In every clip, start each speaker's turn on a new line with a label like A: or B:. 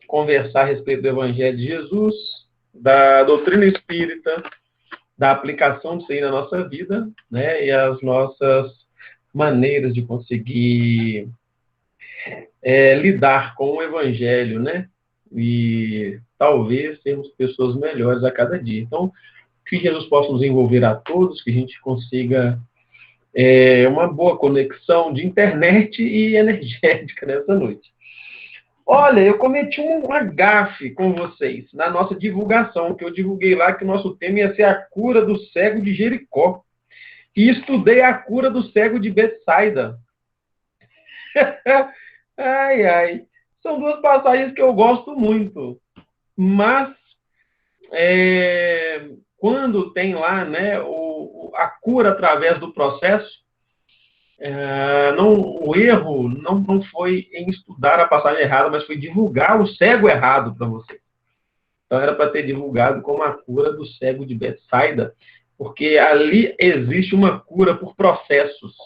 A: conversar a respeito do Evangelho de Jesus, da doutrina espírita, da aplicação disso aí na nossa vida, né? E as nossas maneiras de conseguir lidar com o Evangelho, né? E talvez sermos pessoas melhores a cada dia. Então, que Jesus possa nos envolver a todos, que a gente consiga uma boa conexão de internet e energética nessa noite. Olha, eu cometi uma gafe com vocês na nossa divulgação, que eu divulguei lá que o nosso tema ia ser a cura do cego de Jericó. E estudei a cura do cego de Betsaida. Ai, ai. São duas passagens que eu gosto muito. Mas, quando tem lá, né, a cura através do processo, o erro não foi em estudar a passagem errada, mas foi divulgar o cego errado para você. Então, era para ter divulgado como a cura do cego de Betsaida, porque ali existe uma cura por processos.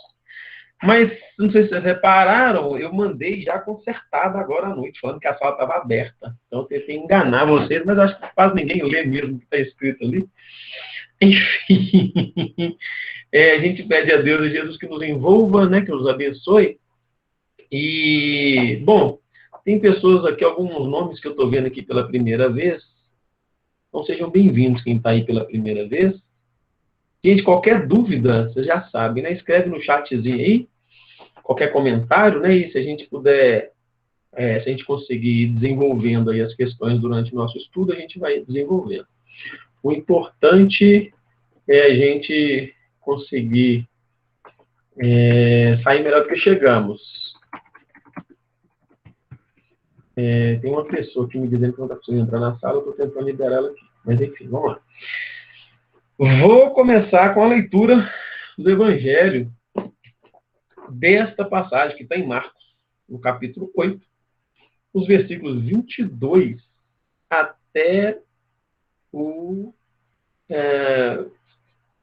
A: Mas, não sei se vocês repararam, eu mandei já consertado agora à noite, falando que a sala estava aberta. Então, eu tentei enganar vocês, mas acho que quase ninguém lê mesmo o que está escrito ali. Enfim, a gente pede a Deus e Jesus que nos envolva, né, que nos abençoe. E, bom, tem pessoas aqui, alguns nomes que eu estou vendo aqui pela primeira vez. Então, sejam bem-vindos quem está aí pela primeira vez. Gente, qualquer dúvida, você já sabe, né? Escreve no chatzinho aí, qualquer comentário, né? E se a gente puder, se a gente conseguir ir desenvolvendo aí as questões durante o nosso estudo, a gente vai desenvolvendo. O importante é a gente conseguir sair melhor do que chegamos. Tem uma pessoa aqui me dizendo que não está conseguindo entrar na sala, eu estou tentando liberar ela aqui. Mas enfim, vamos lá. Vou começar com a leitura do Evangelho desta passagem que está em Marcos, no capítulo 8, os versículos 22 até o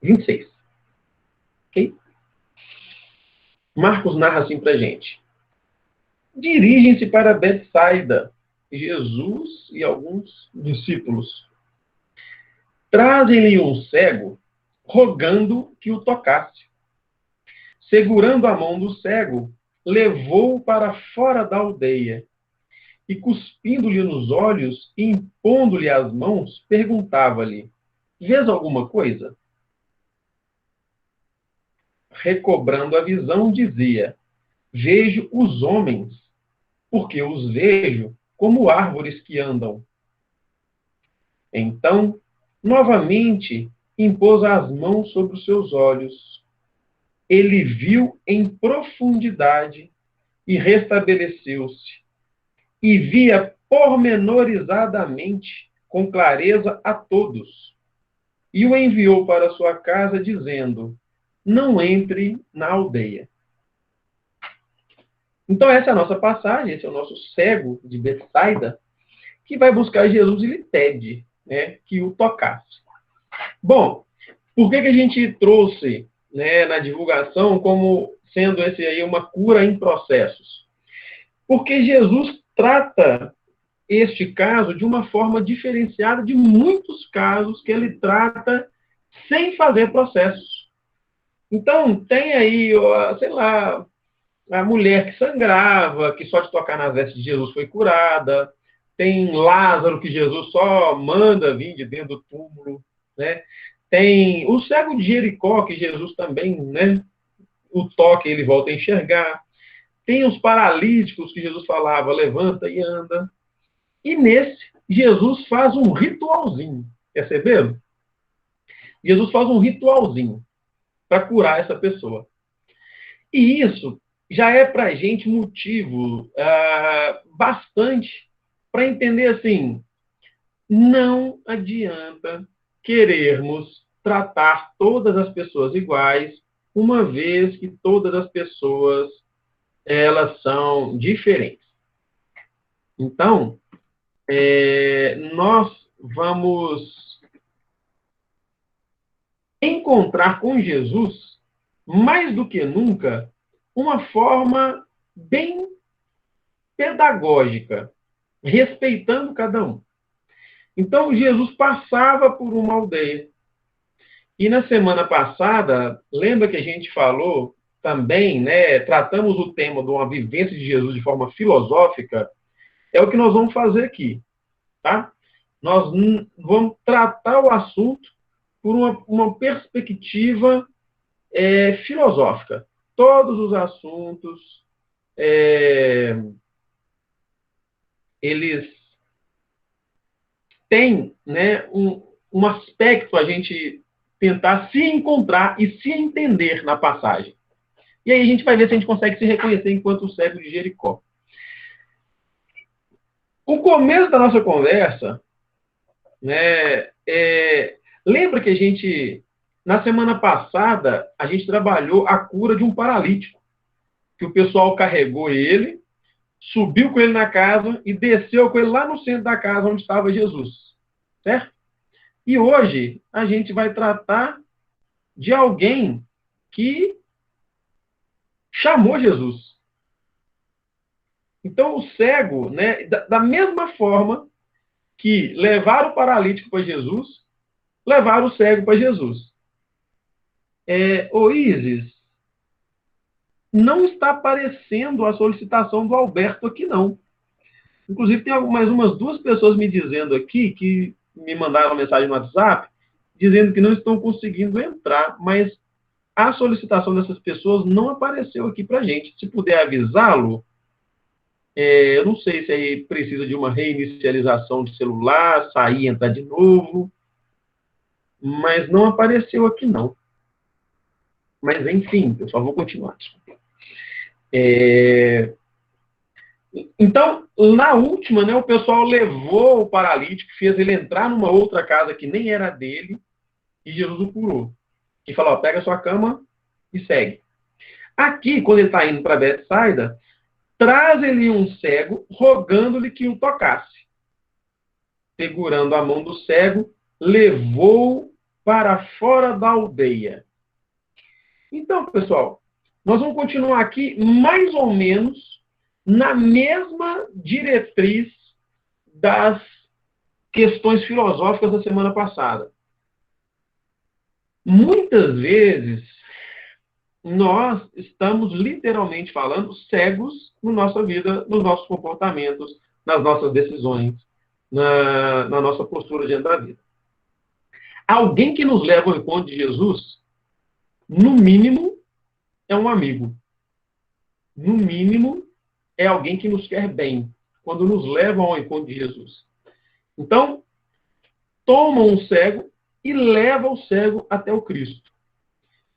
A: 26. Ok? Marcos narra assim para a gente. Dirigem-se para Betsaida, Jesus e alguns discípulos. Trazem-lhe um cego, rogando que o tocasse. Segurando a mão do cego, levou-o para fora da aldeia e, cuspindo-lhe nos olhos e impondo-lhe as mãos, perguntava-lhe: vês alguma coisa? Recobrando a visão, dizia: vejo os homens, porque os vejo como árvores que andam. Então, novamente, impôs as mãos sobre os seus olhos. Ele viu em profundidade e restabeleceu-se. E via pormenorizadamente, com clareza, a todos. E o enviou para sua casa, dizendo: não entre na aldeia. Então, essa é a nossa passagem, esse é o nosso cego de Betsaida, que vai buscar Jesus e lhe pede, né, que o tocasse. Bom, por que a gente trouxe, né, na divulgação como sendo esse aí uma cura em processos? Porque Jesus trata este caso de uma forma diferenciada de muitos casos que ele trata sem fazer processos. Então, tem aí, sei lá, a mulher que sangrava, que só de tocar nas vestes de Jesus foi curada. Tem Lázaro, que Jesus só manda vir de dentro do túmulo, né? Tem o cego de Jericó, que Jesus também, né, o toque, ele volta a enxergar. Tem os paralíticos, que Jesus falava, levanta e anda. E nesse, Jesus faz um ritualzinho. Perceberam? Jesus faz um ritualzinho para curar essa pessoa. E isso já é para a gente motivo bastante para entender assim, não adianta querermos tratar todas as pessoas iguais, uma vez que todas as pessoas elas são diferentes. Então, nós vamos encontrar com Jesus, mais do que nunca, uma forma bem pedagógica respeitando cada um. Então, Jesus passava por uma aldeia. E na semana passada, lembra que a gente falou também, né, tratamos o tema de uma vivência de Jesus de forma filosófica, é o que nós vamos fazer aqui, tá? Nós vamos tratar o assunto por uma perspectiva filosófica. Todos os assuntos, eles têm, né, um aspecto a gente tentar se encontrar e se entender na passagem. E aí a gente vai ver se a gente consegue se reconhecer enquanto o cego de Jericó. O começo da nossa conversa, né, lembra que a gente, na semana passada, a gente trabalhou a cura de um paralítico, que o pessoal carregou ele, subiu com ele na casa e desceu com ele lá no centro da casa onde estava Jesus, certo? E hoje a gente vai tratar de alguém que chamou Jesus. Então, o cego, né, da mesma forma que levaram o paralítico para Jesus, levaram o cego para Jesus. Ô Isis, não está aparecendo a solicitação do Alberto aqui, não. Inclusive, tem mais umas 2 pessoas me dizendo aqui, que me mandaram uma mensagem no WhatsApp, dizendo que não estão conseguindo entrar, mas a solicitação dessas pessoas não apareceu aqui para a gente. Se puder avisá-lo, eu não sei se aí precisa de uma reinicialização de celular, sair e entrar de novo, mas não apareceu aqui, não. Mas, enfim, eu só vou continuar. Então, na última, né, o pessoal levou o paralítico, fez ele entrar numa outra casa que nem era dele, e Jesus o curou. E falou, ó, pega a sua cama e segue. Aqui, quando ele está indo para Betsaida, traz-lhe um cego, rogando-lhe que o tocasse. Segurando a mão do cego, levou para fora da aldeia. Então, pessoal, nós vamos continuar aqui mais ou menos na mesma diretriz das questões filosóficas da semana passada. Muitas vezes, nós estamos literalmente falando cegos na nossa vida, nos nossos comportamentos, nas nossas decisões, na nossa postura diante da vida. Alguém que nos leva ao encontro de Jesus, no mínimo, é um amigo. No mínimo, é alguém que nos quer bem, quando nos levam ao encontro de Jesus. Então, toma um cego e leva o cego até o Cristo.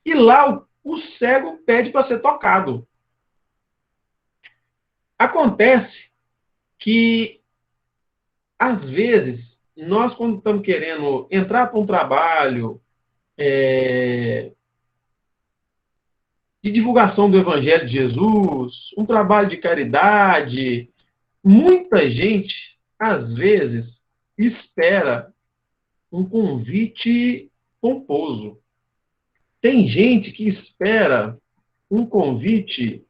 A: E lá o cego pede para ser tocado. Acontece que, às vezes, nós, quando estamos querendo entrar para um trabalho de divulgação do Evangelho de Jesus, um trabalho de caridade, muita gente, às vezes, espera um convite pomposo. Tem gente que espera um convite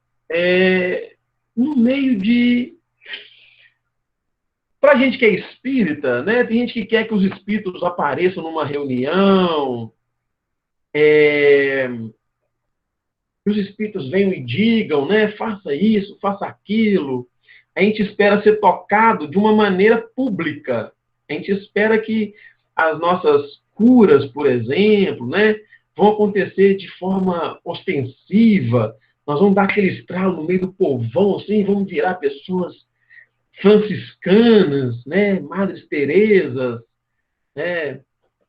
A: no meio de... Para a gente que é espírita, né? Tem gente que quer que os espíritos apareçam numa reunião, que os espíritos venham e digam, né? Faça isso, faça aquilo. A gente espera ser tocado de uma maneira pública. A gente espera que as nossas curas, por exemplo, né, vão acontecer de forma ostensiva. Nós vamos dar aquele estralo no meio do povão, assim, vamos virar pessoas franciscanas, né, Madres Teresas, né,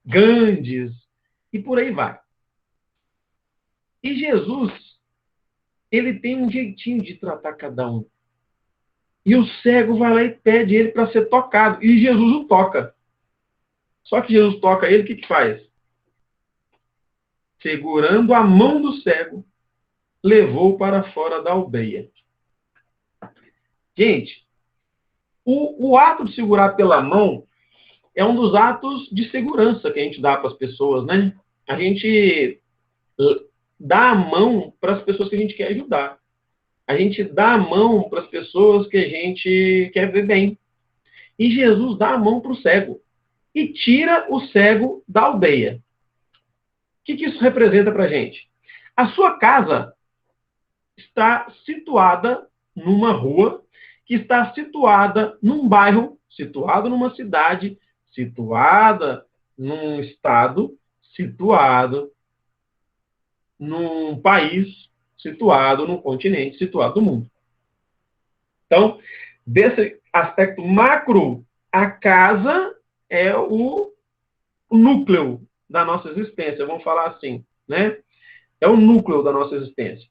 A: Gandhis, e por aí vai. E Jesus, ele tem um jeitinho de tratar cada um. E o cego vai lá e pede ele para ser tocado. E Jesus o toca. Só que Jesus toca ele, o que faz? Segurando a mão do cego, levou para fora da aldeia. Gente, o ato de segurar pela mão é um dos atos de segurança que a gente dá para as pessoas, né? A gente dá a mão para as pessoas que a gente quer ajudar. A gente dá a mão para as pessoas que a gente quer ver bem. E Jesus dá a mão para o cego e tira o cego da aldeia. O que isso representa para a gente? A sua casa está situada numa rua, que está situada num bairro, situado numa cidade, situada num estado, situado num país, situado num continente, situado no mundo. Então, desse aspecto macro, a casa é o núcleo da nossa existência, vamos falar assim, né? É o núcleo da nossa existência.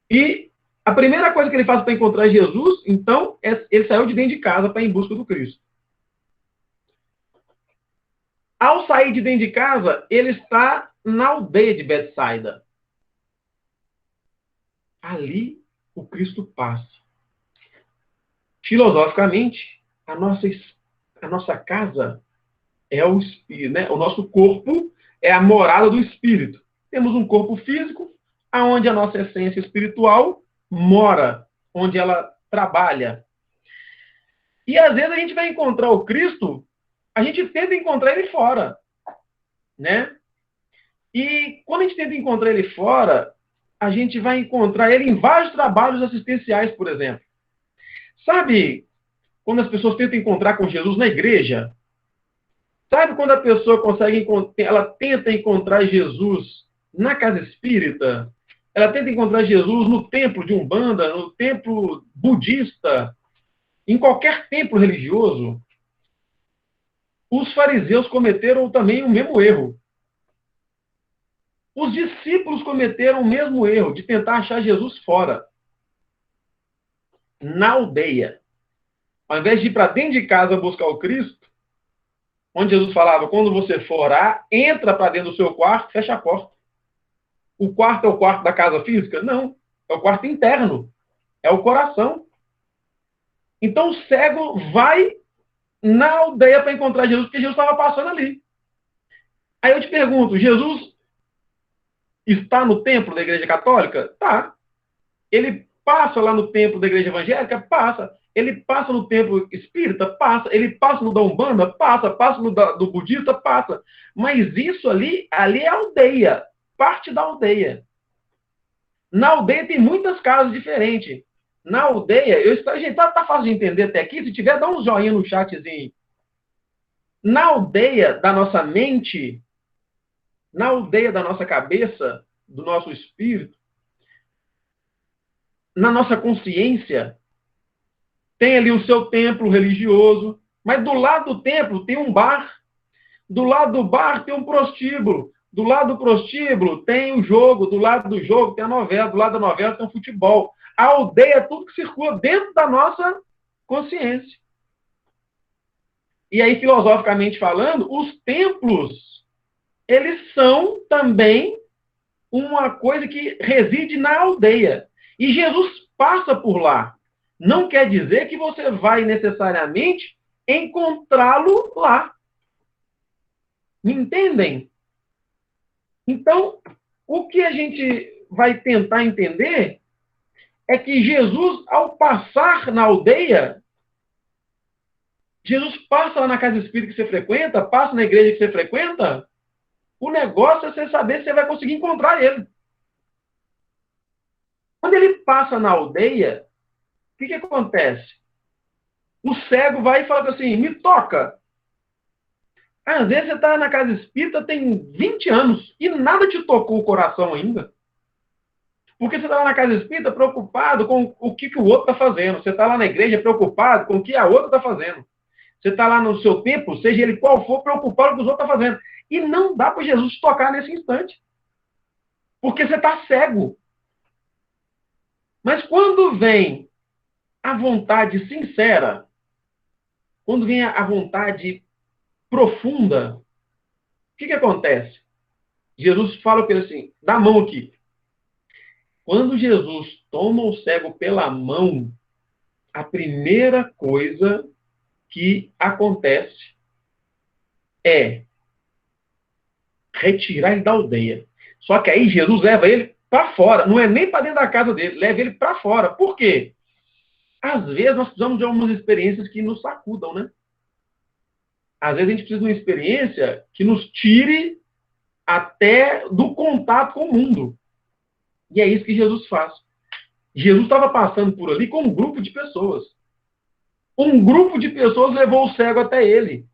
A: E a primeira coisa que ele faz para encontrar Jesus, então, é ele saiu de dentro de casa para ir em busca do Cristo. Ao sair de dentro de casa, ele está na aldeia de Betsaida. Ali, o Cristo passa. Filosoficamente, a nossa casa é o espírito, né? O nosso corpo é a morada do espírito. Temos um corpo físico, aonde a nossa essência espiritual mora, onde ela trabalha. E às vezes a gente vai encontrar o Cristo, a gente tenta encontrar ele fora, né? E quando a gente tenta encontrar ele fora, a gente vai encontrar ele em vários trabalhos assistenciais, por exemplo. Sabe quando as pessoas tentam encontrar com Jesus na igreja? Sabe quando a pessoa ela tenta encontrar Jesus na casa espírita? Ela tenta encontrar Jesus no templo de Umbanda, no templo budista, em qualquer templo religioso. Os fariseus cometeram também o mesmo erro. Os discípulos cometeram o mesmo erro de tentar achar Jesus fora, na aldeia. Ao invés de ir para dentro de casa buscar o Cristo, onde Jesus falava, quando você for orar, entra para dentro do seu quarto, fecha a porta. O quarto é o quarto da casa física? Não. É o quarto interno. É o coração. Então o cego vai na aldeia para encontrar Jesus, porque Jesus estava passando ali. Aí eu te pergunto, Jesus está no templo da Igreja Católica? Tá. Ele passa lá no templo da Igreja Evangélica? Passa. Ele passa no templo espírita? Passa. Ele passa no da Umbanda? Passa. Passa no do budista? Passa. Mas isso ali é aldeia. Parte da aldeia. Na aldeia tem muitas casas diferentes. Na aldeia, gente, tá fácil de entender até aqui? Se tiver, dá um joinha no chatzinho. Na aldeia da nossa mente, na aldeia da nossa cabeça, do nosso espírito, na nossa consciência, tem ali o seu templo religioso, mas do lado do templo tem um bar, do lado do bar tem um prostíbulo, do lado do prostíbulo tem o jogo, do lado do jogo tem a novela, do lado da novela tem o futebol. A aldeia é tudo que circula dentro da nossa consciência. E aí, filosoficamente falando, os templos, eles são também uma coisa que reside na aldeia. E Jesus passa por lá. Não quer dizer que você vai necessariamente encontrá-lo lá. Me entendem? Então, o que a gente vai tentar entender é que Jesus, ao passar na aldeia, Jesus passa lá na casa espírita que você frequenta, passa na igreja que você frequenta, o negócio é você saber se você vai conseguir encontrar ele. Quando ele passa na aldeia, o que acontece? O cego vai e fala assim, me toca. Às vezes você está na casa espírita tem 20 anos e nada te tocou o coração ainda. Porque você está lá na casa espírita preocupado com o que o outro está fazendo. Você está lá na igreja preocupado com o que a outra está fazendo. Você está lá no seu templo, seja ele qual for, preocupado com o que os outros estão fazendo. E não dá para Jesus te tocar nesse instante. Porque você está cego. Mas quando vem a vontade sincera, quando vem a vontade profunda, o que acontece? Jesus fala para ele assim, dá a mão aqui. Quando Jesus toma o cego pela mão, a primeira coisa que acontece é retirar ele da aldeia. Só que aí Jesus leva ele para fora, não é nem para dentro da casa dele, leva ele para fora. Por quê? às vezes nós precisamos de algumas experiências que nos sacudam, né? Às vezes a gente precisa de uma experiência que nos tire até do contato com o mundo. E é isso que Jesus faz. Jesus estava passando por ali com um grupo de pessoas. Um grupo de pessoas levou o cego até ele.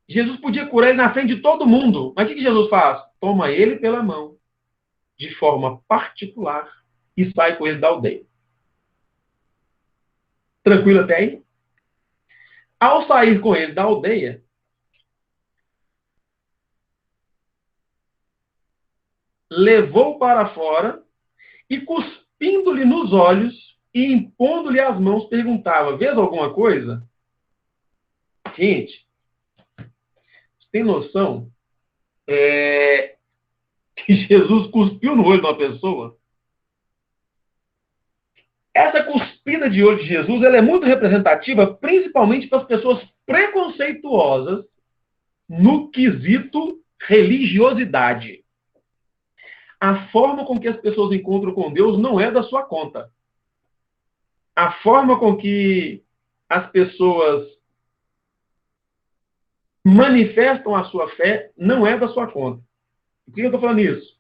A: Jesus podia curar ele na frente de todo mundo. Mas o que Jesus faz? Toma ele pela mão, de forma particular, e sai com ele da aldeia. Tranquilo até aí? Ao sair com ele da aldeia, levou para fora e, cuspindo-lhe nos olhos e impondo-lhe as mãos, perguntava: vês alguma coisa? Gente, você tem noção que Jesus cuspiu no olho de uma pessoa? Essa cuspida de olho de Jesus, ela é muito representativa, principalmente para as pessoas preconceituosas no quesito religiosidade. A forma com que as pessoas encontram com Deus não é da sua conta. A forma com que as pessoas manifestam a sua fé não é da sua conta. Por que eu estou falando isso?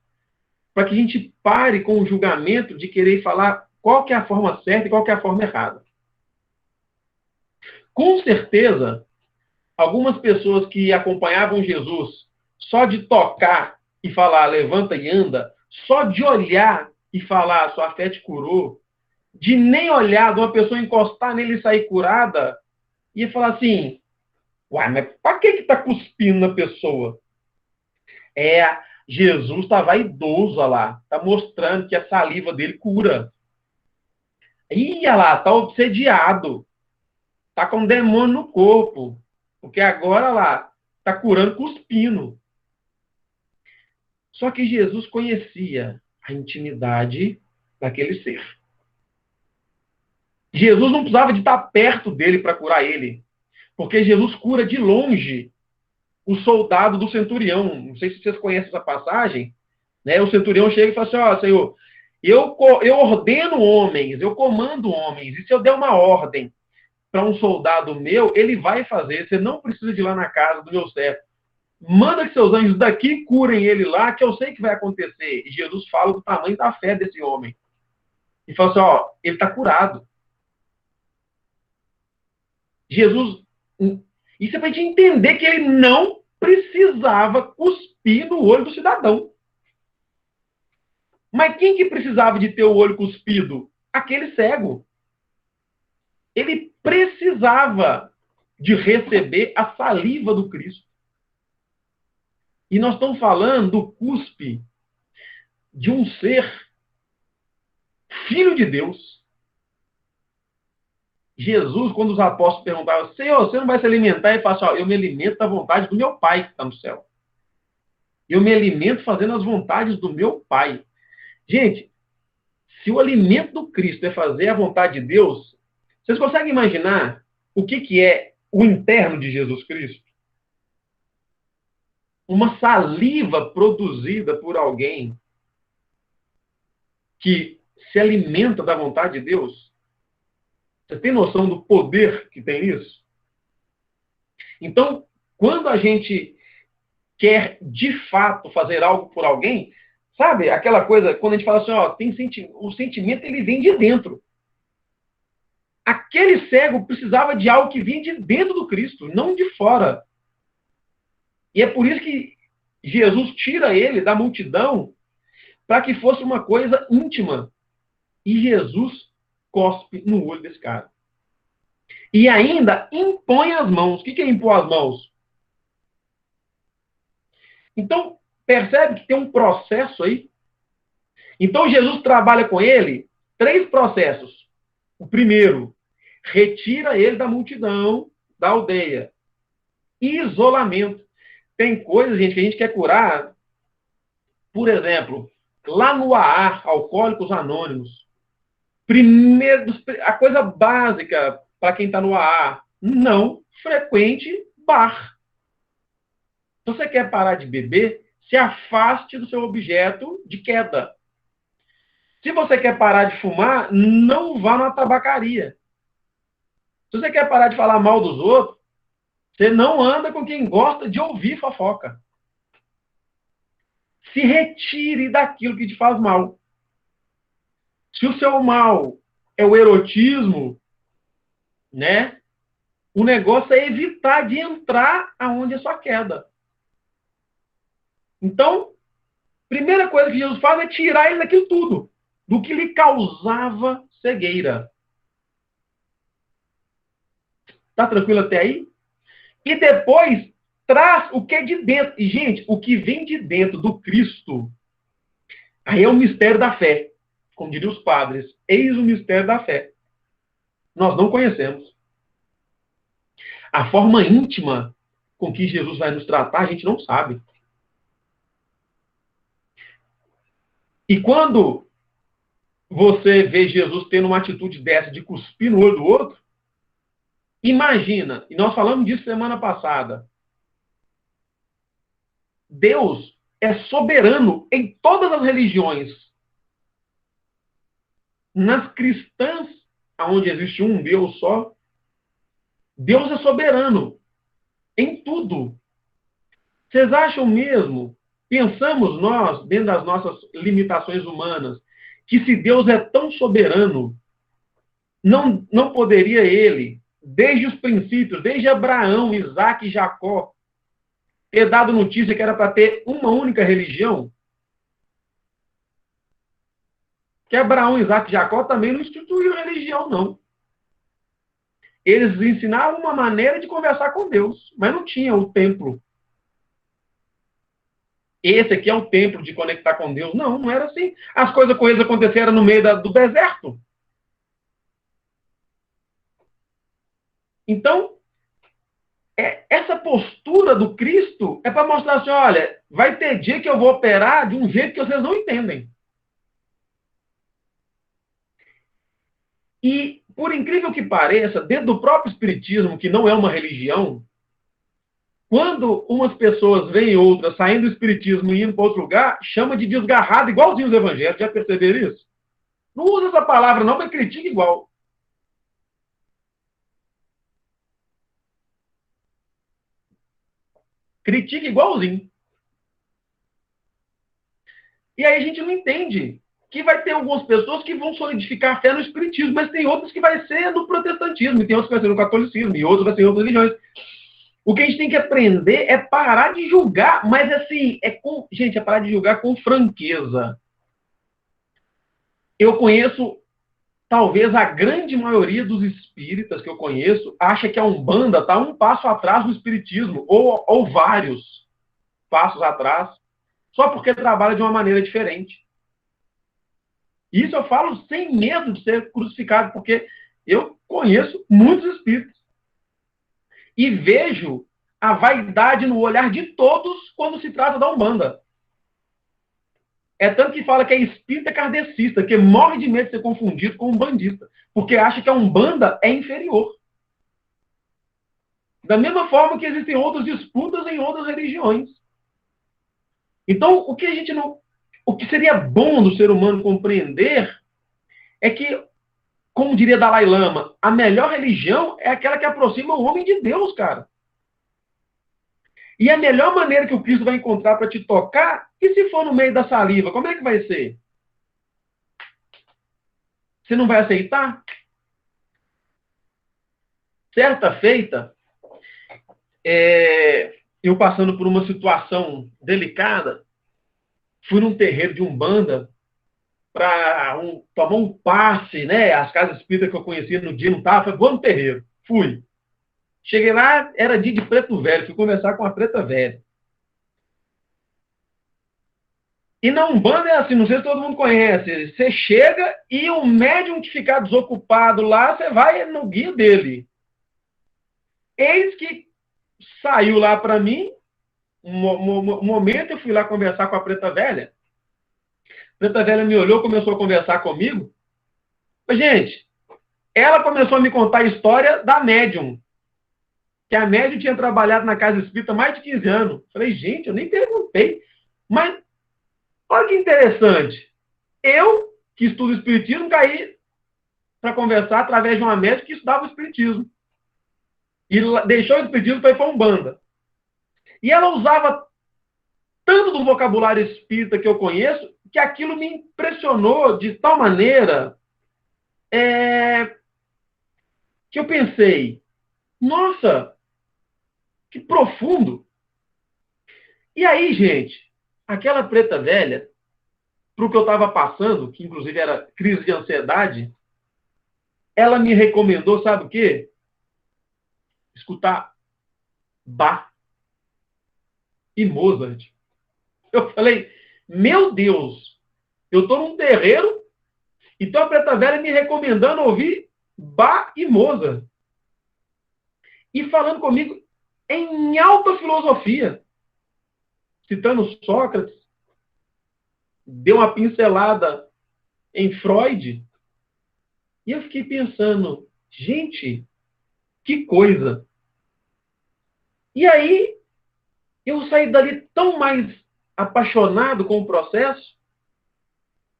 A: Para que a gente pare com o julgamento de querer falar qual que é a forma certa e qual que é a forma errada. Com certeza, algumas pessoas que acompanhavam Jesus só de tocar e falar levanta e anda, só de olhar e falar sua fé te curou, de nem olhar de uma pessoa encostar nele e sair curada, ia falar assim: uai, mas para que está cuspindo na pessoa? Jesus está vaidoso lá, está mostrando que a saliva dele cura. Ia lá, está obsediado, está com um demônio no corpo, porque agora lá está curando cuspindo. Só que Jesus conhecia a intimidade daquele ser. Jesus não precisava de estar perto dele para curar ele, porque Jesus cura de longe o soldado do centurião. Não sei se vocês conhecem essa passagem, né? O centurião chega e fala assim: ó, Senhor, eu ordeno homens, eu comando homens, e se eu der uma ordem para um soldado meu, ele vai fazer. Você não precisa de ir lá na casa do meu servo. Manda que seus anjos daqui curem ele lá, que eu sei que vai acontecer. E Jesus fala do tamanho da fé desse homem. E fala assim: ó, ele está curado. Jesus. Isso é para a gente entender que ele não precisava cuspir no olho do cidadão. Mas quem que precisava de ter o olho cuspido? Aquele cego. Ele precisava de receber a saliva do Cristo. E nós estamos falando do cuspe de um ser filho de Deus. Jesus, quando os apóstolos perguntavam: Senhor, você não vai se alimentar? Ele fala assim: ó, eu me alimento da vontade do meu Pai que está no céu. Eu me alimento fazendo as vontades do meu Pai. Gente, se o alimento do Cristo é fazer a vontade de Deus, vocês conseguem imaginar o que é o interno de Jesus Cristo? Uma saliva produzida por alguém que se alimenta da vontade de Deus. Você tem noção do poder que tem isso? Então, quando a gente quer de fato fazer algo por alguém, sabe aquela coisa, quando a gente fala assim, ó, o sentimento ele vem de dentro. Aquele cego precisava de algo que vinha de dentro do Cristo, não de fora. E é por isso que Jesus tira ele da multidão para que fosse uma coisa íntima. E Jesus cospe no olho desse cara. E ainda impõe as mãos. O que é impor as mãos? Então, percebe que tem um processo aí? Então, Jesus trabalha com ele 3 processos. O primeiro, retira ele da multidão, da aldeia. Isolamento. Tem coisas, gente, que a gente quer curar. Por exemplo, lá no AA, Alcoólicos Anônimos. Primeiro, a coisa básica para quem está no AA, não frequente bar. Se você quer parar de beber, se afaste do seu objeto de queda. Se você quer parar de fumar, não vá na tabacaria. Se você quer parar de falar mal dos outros, você não anda com quem gosta de ouvir fofoca. Se retire daquilo que te faz mal. Se o seu mal é o erotismo, né? O negócio é evitar de entrar aonde é sua queda. Então, primeira coisa que Jesus faz é tirar ele daquilo tudo, do que lhe causava cegueira. Tá tranquilo até aí? E depois traz o que é de dentro. E, gente, o que vem de dentro do Cristo, aí é o mistério da fé. Como diriam os padres, eis o mistério da fé. Nós não conhecemos. A forma íntima com que Jesus vai nos tratar, a gente não sabe. E quando você vê Jesus tendo uma atitude dessa de cuspir no olho do outro, imagina, e nós falamos disso semana passada, Deus é soberano em todas as religiões. Nas cristãs, onde existe um Deus só, Deus é soberano em tudo. Vocês acham mesmo, pensamos nós, dentro das nossas limitações humanas, que se Deus é tão soberano, não poderia ele, desde os princípios, desde Abraão, Isaac e Jacó, ter dado notícia que era para ter uma única religião? Que Abraão, Isaac e Jacó também não instituíram religião, não. Eles ensinavam uma maneira de conversar com Deus, mas não tinha o templo. Esse aqui é o templo de conectar com Deus. Não, não era assim. As coisas com eles aconteceram no meio do deserto. Então, essa postura do Cristo é para mostrar assim, olha, vai ter dia que eu vou operar de um jeito que vocês não entendem. E, por incrível que pareça, dentro do próprio Espiritismo, que não é uma religião, quando umas pessoas veem outras saindo do Espiritismo e indo para outro lugar, chama de desgarrado, igualzinho os evangelhos. Já perceberam isso? Não usa essa palavra não, mas critica igual. Critica igualzinho. E aí a gente não entende que vai ter algumas pessoas que vão solidificar a fé no Espiritismo, mas tem outras que vai ser no protestantismo, e tem outras que vai ser no catolicismo, e outras vai ser em outras religiões. O que a gente tem que aprender é parar de julgar, mas assim, gente, é parar de julgar com franqueza. Eu conheço, talvez a grande maioria dos espíritas que eu conheço, acha que a Umbanda está um passo atrás do Espiritismo, ou vários passos atrás, só porque trabalha de uma maneira diferente. Isso eu falo sem medo de ser crucificado, porque eu conheço muitos espíritos. E vejo a vaidade no olhar de todos quando se trata da Umbanda. É tanto que fala que é espírita kardecista, que morre de medo de ser confundido com um bandista, porque acha que a Umbanda é inferior. Da mesma forma que existem outras disputas em outras religiões. Então, o que seria bom do ser humano compreender é que, como diria Dalai Lama, a melhor religião é aquela que aproxima o homem de Deus, cara. E a melhor maneira que o Cristo vai encontrar para te tocar, e se for no meio da saliva, como é que vai ser? Você não vai aceitar? Certa feita, eu passando por uma situação delicada, fui num terreiro de Umbanda para tomar um passe, né? As casas espíritas que eu conhecia no dia não estavam, falei, vou no terreiro. Fui. Cheguei lá, era dia de preto velho, fui conversar com a preta velha. E na Umbanda é assim, não sei se todo mundo conhece. Você chega e o médium que ficar desocupado lá, você vai no guia dele. Eis que saiu lá para mim, um momento eu fui lá conversar com a preta velha. A preta velha me olhou, começou a conversar comigo. Mas, gente, ela começou a me contar a história da médium. Que a médium tinha trabalhado na casa espírita há mais de 15 anos. Falei, gente, eu nem perguntei. Mas, olha que interessante. Eu, que estudo espiritismo, caí para conversar através de uma médium que estudava o espiritismo. E deixou o espiritismo para ir para a Umbanda. E ela usava tanto do vocabulário espírita que eu conheço, que aquilo me impressionou de tal maneira que eu pensei, nossa, que profundo. E aí, gente, aquela preta velha, para o que eu estava passando, que inclusive era crise de ansiedade, ela me recomendou, sabe o quê? Escutar Bach e Mozart. Eu falei, meu Deus, eu estou num terreiro e tô a preta velha me recomendando ouvir Bach e Mozart. E falando comigo em alta filosofia, citando Sócrates, deu uma pincelada em Freud. E eu fiquei pensando, gente, que coisa. E aí, eu saí dali tão mais apaixonado com o processo,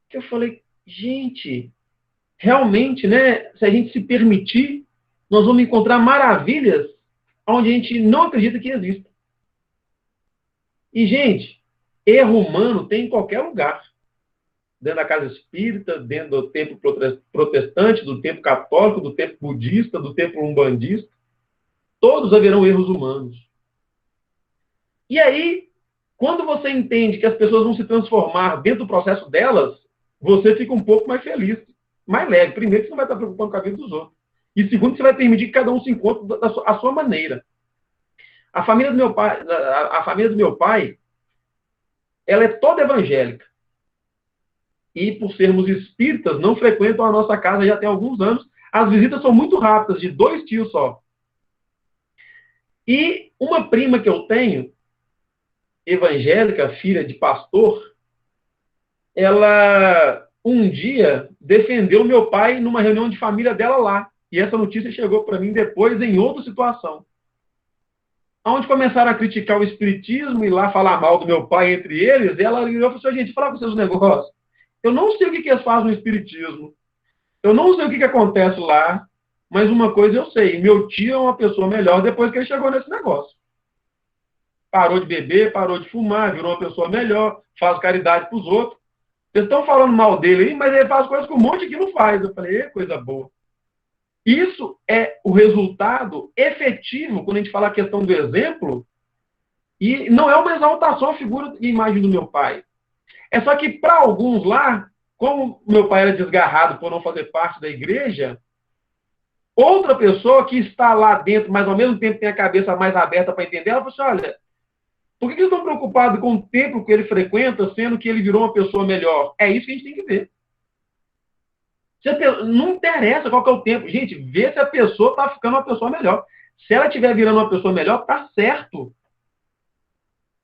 A: que eu falei, gente, realmente, né, se a gente se permitir, nós vamos encontrar maravilhas onde a gente não acredita que exista. E, gente, erro humano tem em qualquer lugar. Dentro da casa espírita, dentro do templo protestante, do templo católico, do templo budista, do templo umbandista. Todos haverão erros humanos. E aí, quando você entende que as pessoas vão se transformar dentro do processo delas, você fica um pouco mais feliz, mais leve. Primeiro, que você não vai estar preocupando com a vida dos outros. E segundo, que você vai permitir que cada um se encontre à sua maneira. A família do meu pai, ela é toda evangélica. E por sermos espíritas, não frequentam a nossa casa já tem alguns anos. As visitas são muito rápidas, de 2 tios só. E uma prima que eu tenho, evangélica, filha de pastor, ela um dia defendeu meu pai numa reunião de família dela lá. E essa notícia chegou para mim depois em outra situação. Onde começaram a criticar o espiritismo e lá falar mal do meu pai entre eles, e ela falou assim, gente, fala com vocês um negócio. Eu não sei o que eles fazem no espiritismo. Eu não sei o que acontece lá, mas uma coisa eu sei, meu tio é uma pessoa melhor depois que ele chegou nesse negócio. Parou de beber, parou de fumar, virou uma pessoa melhor, faz caridade para os outros. Vocês estão falando mal dele aí, mas ele faz coisas que um monte aqui não faz. Eu falei, coisa boa. Isso é o resultado efetivo, quando a gente fala a questão do exemplo, e não é uma exaltação à figura e imagem do meu pai. É só que para alguns lá, como meu pai era desgarrado por não fazer parte da igreja, outra pessoa que está lá dentro, mas ao mesmo tempo tem a cabeça mais aberta para entender, ela falou assim, olha, por que eles estão preocupados com o templo que ele frequenta, sendo que ele virou uma pessoa melhor? É isso que a gente tem que ver. Não interessa qual que é o tempo. Gente, vê se a pessoa está ficando uma pessoa melhor. Se ela estiver virando uma pessoa melhor, tá certo.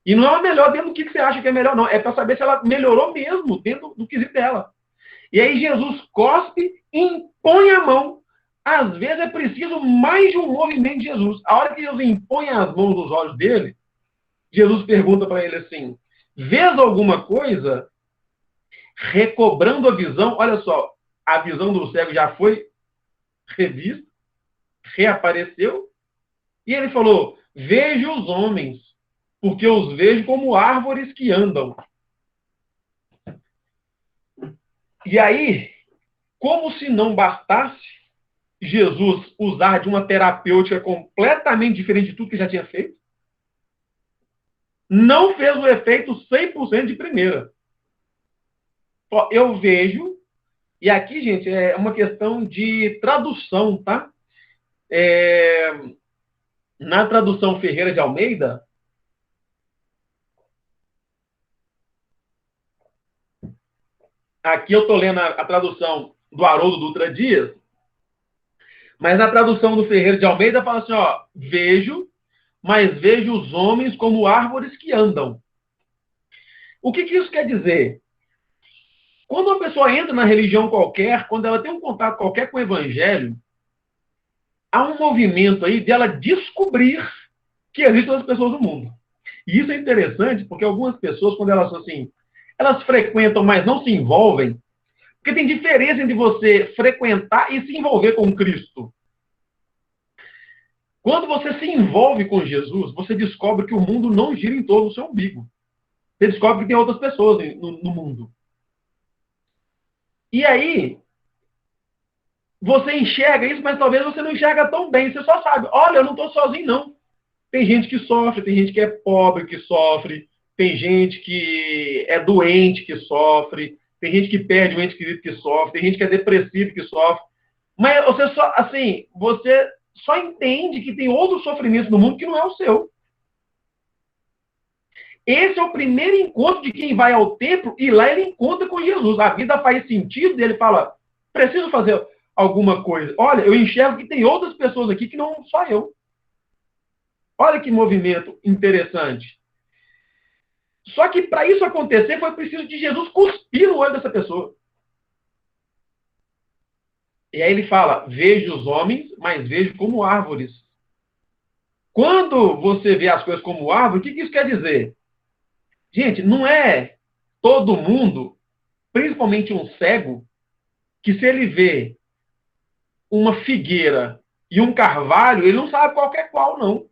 A: E não é uma melhor dentro do que você acha que é melhor, não. É para saber se ela melhorou mesmo dentro do quesito dela. E aí Jesus cospe e impõe a mão. Às vezes é preciso mais de um movimento de Jesus. A hora que Jesus impõe as mãos nos olhos dele, Jesus pergunta para ele assim, vês alguma coisa? Recobrando a visão, olha só, a visão do cego já foi revista, reapareceu, e ele falou, vejo os homens, porque os vejo como árvores que andam. E aí, como se não bastasse Jesus usar de uma terapêutica completamente diferente de tudo que já tinha feito, não fez o efeito 100% de primeira. Eu vejo, e aqui, gente, é uma questão de tradução, tá? Na tradução Ferreira de Almeida, aqui eu estou lendo a tradução do Haroldo Dutra Dias, mas na tradução do Ferreira de Almeida fala assim, ó, vejo, mas vejo os homens como árvores que andam. O que isso quer dizer? Quando uma pessoa entra na religião qualquer, quando ela tem um contato qualquer com o evangelho, há um movimento aí dela descobrir que existem outras pessoas no mundo. E isso é interessante, porque algumas pessoas, quando elas assim, elas frequentam, mas não se envolvem, porque tem diferença entre você frequentar e se envolver com Cristo. Quando você se envolve com Jesus, você descobre que o mundo não gira em torno do seu umbigo. Você descobre que tem outras pessoas no mundo. E aí, você enxerga isso, mas talvez você não enxerga tão bem. Você só sabe, olha, eu não estou sozinho, não. Tem gente que sofre, tem gente que é pobre que sofre, tem gente que é doente que sofre, tem gente que perde um ente querido que sofre, tem gente que é depressivo que sofre. Mas você só, assim, você só entende que tem outros sofrimentos no mundo que não é o seu. Esse é o primeiro encontro de quem vai ao templo e lá ele encontra com Jesus. A vida faz sentido e ele fala, preciso fazer alguma coisa. Olha, eu enxergo que tem outras pessoas aqui que não só eu. Olha que movimento interessante. Só que para isso acontecer foi preciso de Jesus cuspir no olho dessa pessoa. E aí ele fala, vejo os homens, mas vejo como árvores. Quando você vê as coisas como árvore, o que isso quer dizer? Gente, não é todo mundo, principalmente um cego, que se ele vê uma figueira e um carvalho, ele não sabe qual é qual, não.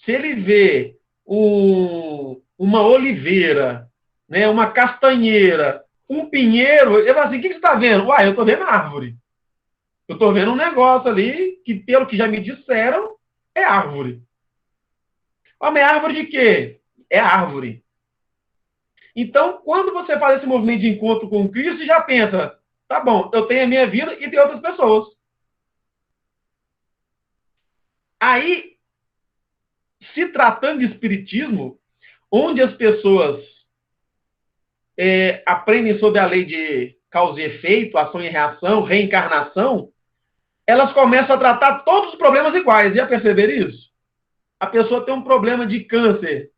A: Se ele vê uma oliveira, né, uma castanheira, um pinheiro, ele fala assim, o que você está vendo? Uai, eu estou vendo árvore. Eu estou vendo um negócio ali que, pelo que já me disseram, é árvore. Mas é árvore de quê? É árvore. Então, quando você faz esse movimento de encontro com Cristo, você já pensa, tá bom, eu tenho a minha vida e tem outras pessoas. Aí, se tratando de espiritismo, onde as pessoas aprendem sobre a lei de causa e efeito, ação e reação, reencarnação, elas começam a tratar todos os problemas iguais. Já perceberam isso? A pessoa tem um problema de câncer.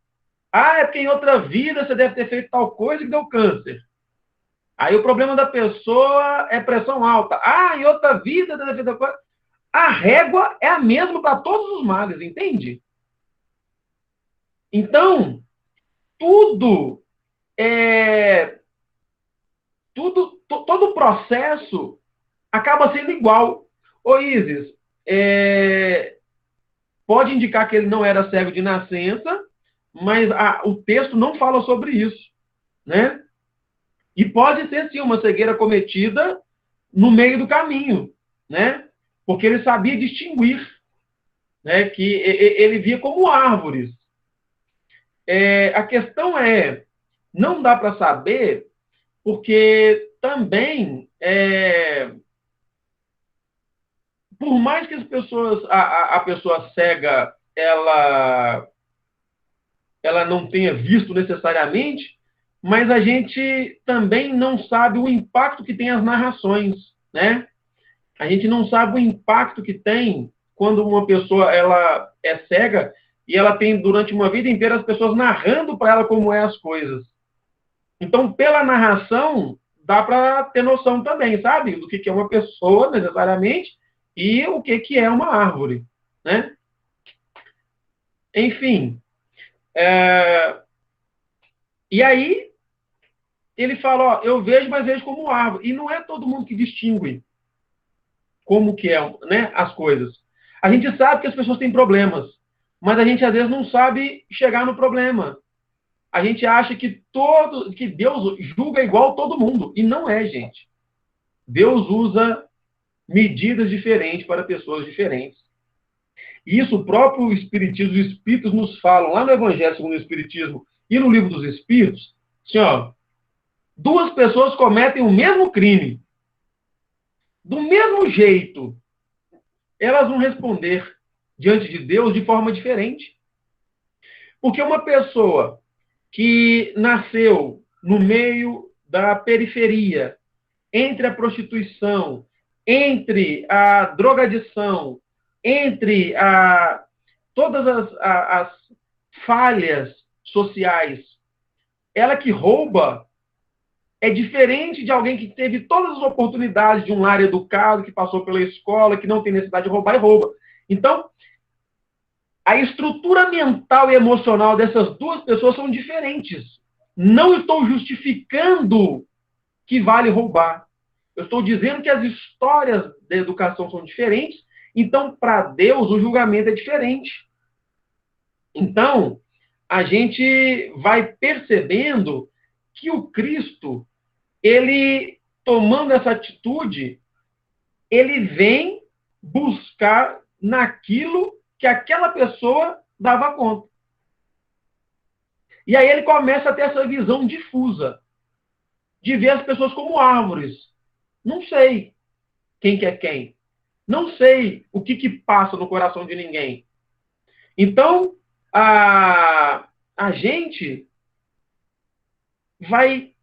A: Ah, é porque em outra vida você deve ter feito tal coisa que deu câncer. Aí o problema da pessoa é pressão alta. Ah, em outra vida deve ter feito tal coisa. A régua é a mesma para todos os males, entende? Então, tudo todo o processo acaba sendo igual. Ô Isis, pode indicar que ele não era cego de nascença, mas o texto não fala sobre isso, né? E pode ser, sim, uma cegueira cometida no meio do caminho, né? Porque ele sabia distinguir, né? Que ele via como árvores. A questão não dá para saber, porque também, por mais que as pessoas, a pessoa cega, ela não tenha visto necessariamente, mas a gente também não sabe o impacto que tem as narrações, né? A gente não sabe o impacto que tem quando uma pessoa ela é cega e ela tem durante uma vida inteira as pessoas narrando para ela como é as coisas. Então, pela narração, dá para ter noção também, sabe? Do que é uma pessoa, necessariamente, e o que é uma árvore, né? Enfim. E aí, ele fala, ó, eu vejo, mas vejo como árvore. E não é todo mundo que distingue como que é, né, as coisas. A gente sabe que as pessoas têm problemas, mas a gente, às vezes, não sabe chegar no problema. A gente acha que Deus julga igual todo mundo. E não é, gente. Deus usa medidas diferentes para pessoas diferentes. E isso o próprio Espiritismo, os Espíritos nos falam, lá no Evangelho segundo o Espiritismo e no Livro dos Espíritos, assim, ó, duas pessoas cometem o mesmo crime. Do mesmo jeito, elas vão responder diante de Deus de forma diferente. Porque uma pessoa que nasceu no meio da periferia, entre a prostituição, entre a drogadição, entre todas as falhas sociais, ela que rouba é diferente de alguém que teve todas as oportunidades de um lar educado, que passou pela escola, que não tem necessidade de roubar e rouba. Então, a estrutura mental e emocional dessas duas pessoas são diferentes. Não estou justificando que vale roubar. Eu estou dizendo que as histórias da educação são diferentes Então, para Deus, o julgamento é diferente. Então, a gente vai percebendo que o Cristo, ele, tomando essa atitude, ele vem buscar naquilo que aquela pessoa dava conta. E aí ele começa a ter essa visão difusa, de ver as pessoas como árvores. Não sei quem que é quem. Não sei o que passa no coração de ninguém. Então, a gente vai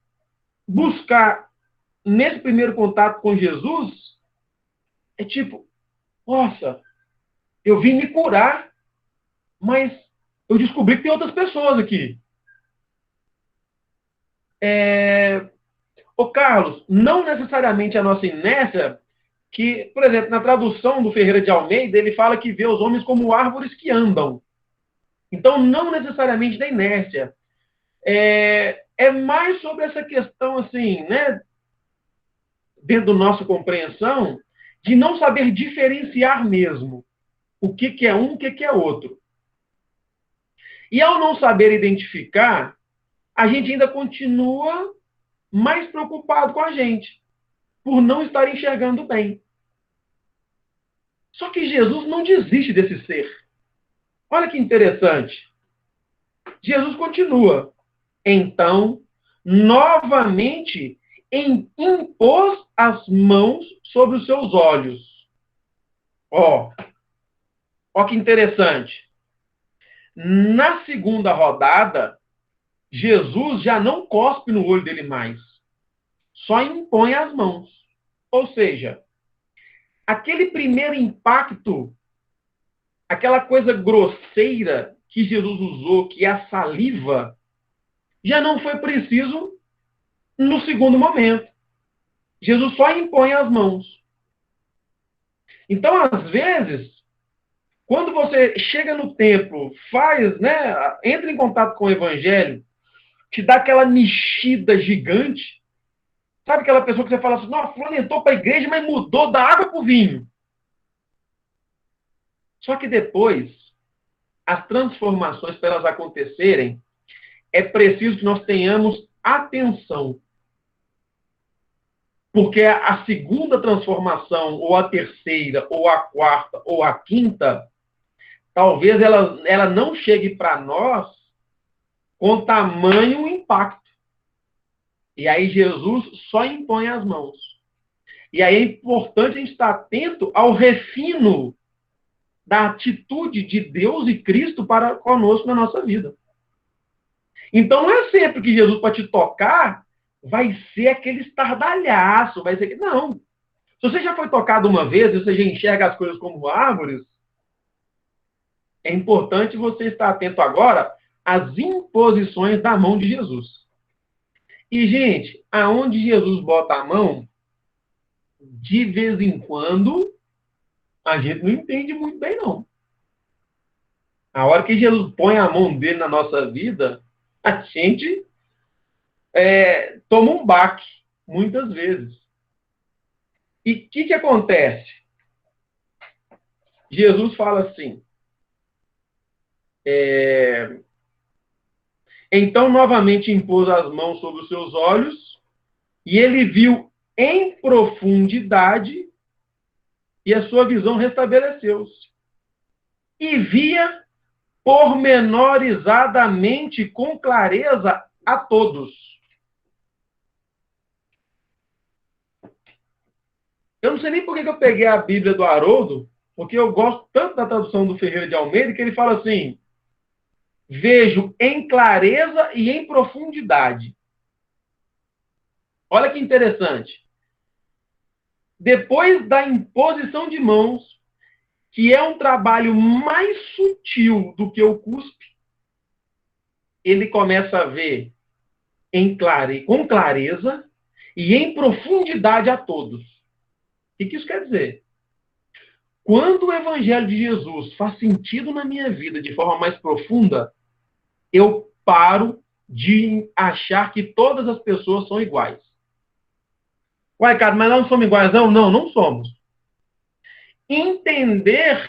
A: buscar, nesse primeiro contato com Jesus, é tipo, nossa, eu vim me curar, mas eu descobri que tem outras pessoas aqui. Ô Carlos, não necessariamente a nossa inércia, que, por exemplo, na tradução do Ferreira de Almeida, ele fala que vê os homens como árvores que andam. Então, não necessariamente da inércia. É mais sobre essa questão, assim, né, dentro da nossa compreensão, de não saber diferenciar mesmo o que é um, o que é outro. E ao não saber identificar, a gente ainda continua mais preocupado com a gente, por não estar enxergando bem. Só que Jesus não desiste desse ser. Olha que interessante. Jesus continua. Então, novamente, impôs as mãos sobre os seus olhos. Ó que interessante. Na segunda rodada, Jesus já não cospe no olho dele mais. Só impõe as mãos. Ou seja, aquele primeiro impacto, aquela coisa grosseira que Jesus usou, que é a saliva, já não foi preciso no segundo momento. Jesus só impõe as mãos. Então, às vezes, quando você chega no templo, faz, né, entra em contato com o evangelho, te dá aquela mexida gigante, sabe aquela pessoa que você fala assim, não, fulano entrou para a igreja, mas mudou da água para o vinho. Só que depois, as transformações, para elas acontecerem, é preciso que nós tenhamos atenção. Porque a segunda transformação, ou a terceira, ou a quarta, ou a quinta, talvez ela não chegue para nós com tamanho impacto. E aí Jesus só impõe as mãos. E aí é importante a gente estar atento ao refino da atitude de Deus e Cristo para conosco na nossa vida. Então não é sempre que Jesus, para te tocar, vai ser aquele estardalhaço, vai ser que. Não. Se você já foi tocado uma vez e você já enxerga as coisas como árvores, é importante você estar atento agora às imposições da mão de Jesus. E, gente, aonde Jesus bota a mão, de vez em quando, a gente não entende muito bem, não. A hora que Jesus põe a mão dele na nossa vida, a gente toma um baque, muitas vezes. E o que acontece? Jesus fala assim, então novamente impôs as mãos sobre os seus olhos, e ele viu em profundidade, e a sua visão restabeleceu-se. E via pormenorizadamente, com clareza, a todos. Eu não sei nem por que eu peguei a Bíblia do Haroldo, porque eu gosto tanto da tradução do Ferreira de Almeida, que ele fala assim, vejo em clareza e em profundidade. Olha que interessante. Depois da imposição de mãos, que é um trabalho mais sutil do que o cuspe, ele começa a ver com clareza e em profundidade a todos. O que isso quer dizer? Quando o evangelho de Jesus faz sentido na minha vida de forma mais profunda, eu paro de achar que todas as pessoas são iguais. Uai, cara, mas nós não somos iguais, não? Não, não somos. Entender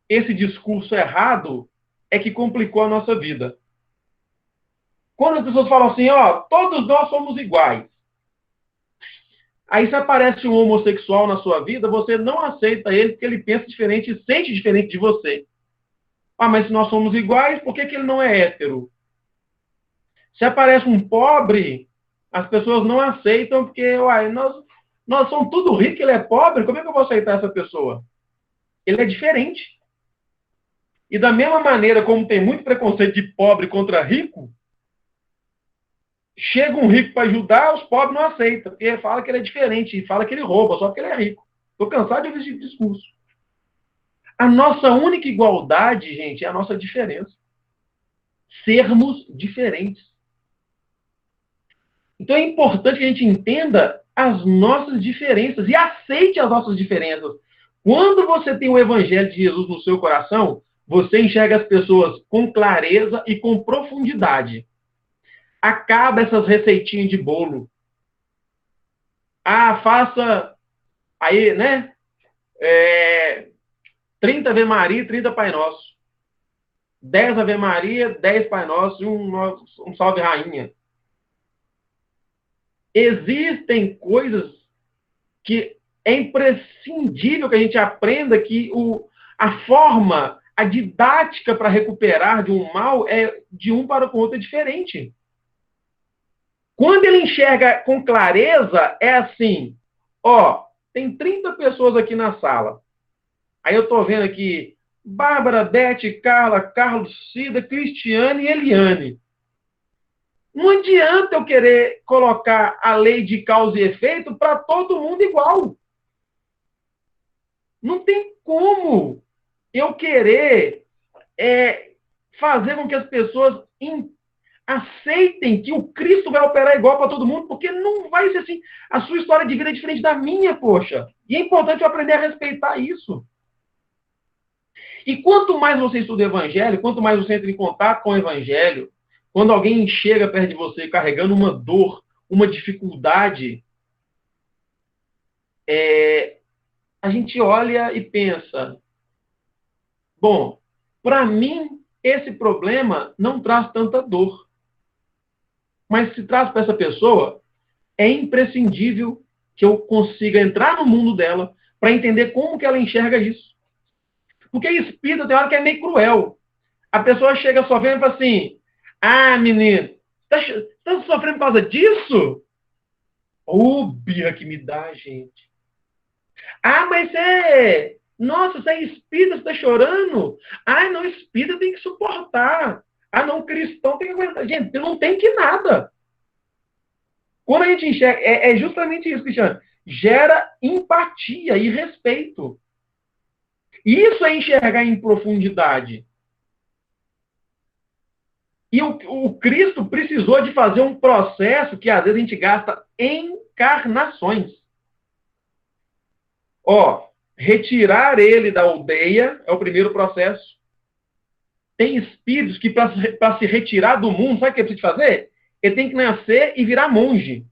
A: esse discurso errado é que complicou a nossa vida. Quando as pessoas falam assim, ó, todos nós somos iguais. Aí se aparece um homossexual na sua vida, você não aceita ele porque ele pensa diferente e sente diferente de você. Ah, mas se nós somos iguais, por que ele não é hétero? Se aparece um pobre, as pessoas não aceitam porque, uai, nós somos tudo ricos, ele é pobre, como é que eu vou aceitar essa pessoa? Ele é diferente. E da mesma maneira como tem muito preconceito de pobre contra rico, chega um rico para ajudar, os pobres não aceitam, porque fala que ele é diferente, e fala que ele rouba só porque ele é rico. Estou cansado de ouvir esse tipo de discurso. A nossa única igualdade, gente, é a nossa diferença. Sermos diferentes. Então é importante que a gente entenda as nossas diferenças e aceite as nossas diferenças. Quando você tem o Evangelho de Jesus no seu coração, você enxerga as pessoas com clareza e com profundidade. Acaba essas receitinhas de bolo. Ah, faça aí, né? 30 Ave Maria, 30 Pai Nosso. 10 Ave Maria, 10 Pai Nosso e um Salve Rainha. Existem coisas que é imprescindível que a gente aprenda que a forma, a didática para recuperar de um mal é de um para o outro é diferente. Quando ele enxerga com clareza, é assim, ó, tem 30 pessoas aqui na sala. Aí eu estou vendo aqui Bárbara, Beth, Carla, Carlos, Cida, Cristiane e Eliane. Não adianta eu querer colocar a lei de causa e efeito para todo mundo igual. Não tem como eu querer fazer com que as pessoas aceitem que o Cristo vai operar igual para todo mundo, porque não vai ser assim. A sua história de vida é diferente da minha, poxa. E é importante eu aprender a respeitar isso. E quanto mais você estuda o Evangelho, quanto mais você entra em contato com o Evangelho, quando alguém chega perto de você carregando uma dor, uma dificuldade, a gente olha e pensa, bom, para mim, esse problema não traz tanta dor. Mas se traz para essa pessoa, é imprescindível que eu consiga entrar no mundo dela para entender como que ela enxerga isso. Porque espírito tem hora que é meio cruel. A pessoa chega só vendo e fala assim, ah, menino, tá sofrendo por causa disso? Ô, birra que me dá, gente. Ah, mas é... Nossa, você é espírita, você tá chorando? Ah, não, espírita tem que suportar. Ah, não, cristão tem que aguentar. Gente, não tem que nada. Quando a gente enxerga, é justamente isso, Cristiano. Gera empatia e respeito. Isso é enxergar em profundidade. E o Cristo precisou de fazer um processo que às vezes a gente gasta encarnações. Ó, retirar ele da aldeia é o primeiro processo. Tem espíritos que, para se retirar do mundo, sabe o que ele precisa fazer? Ele tem que nascer e virar monge.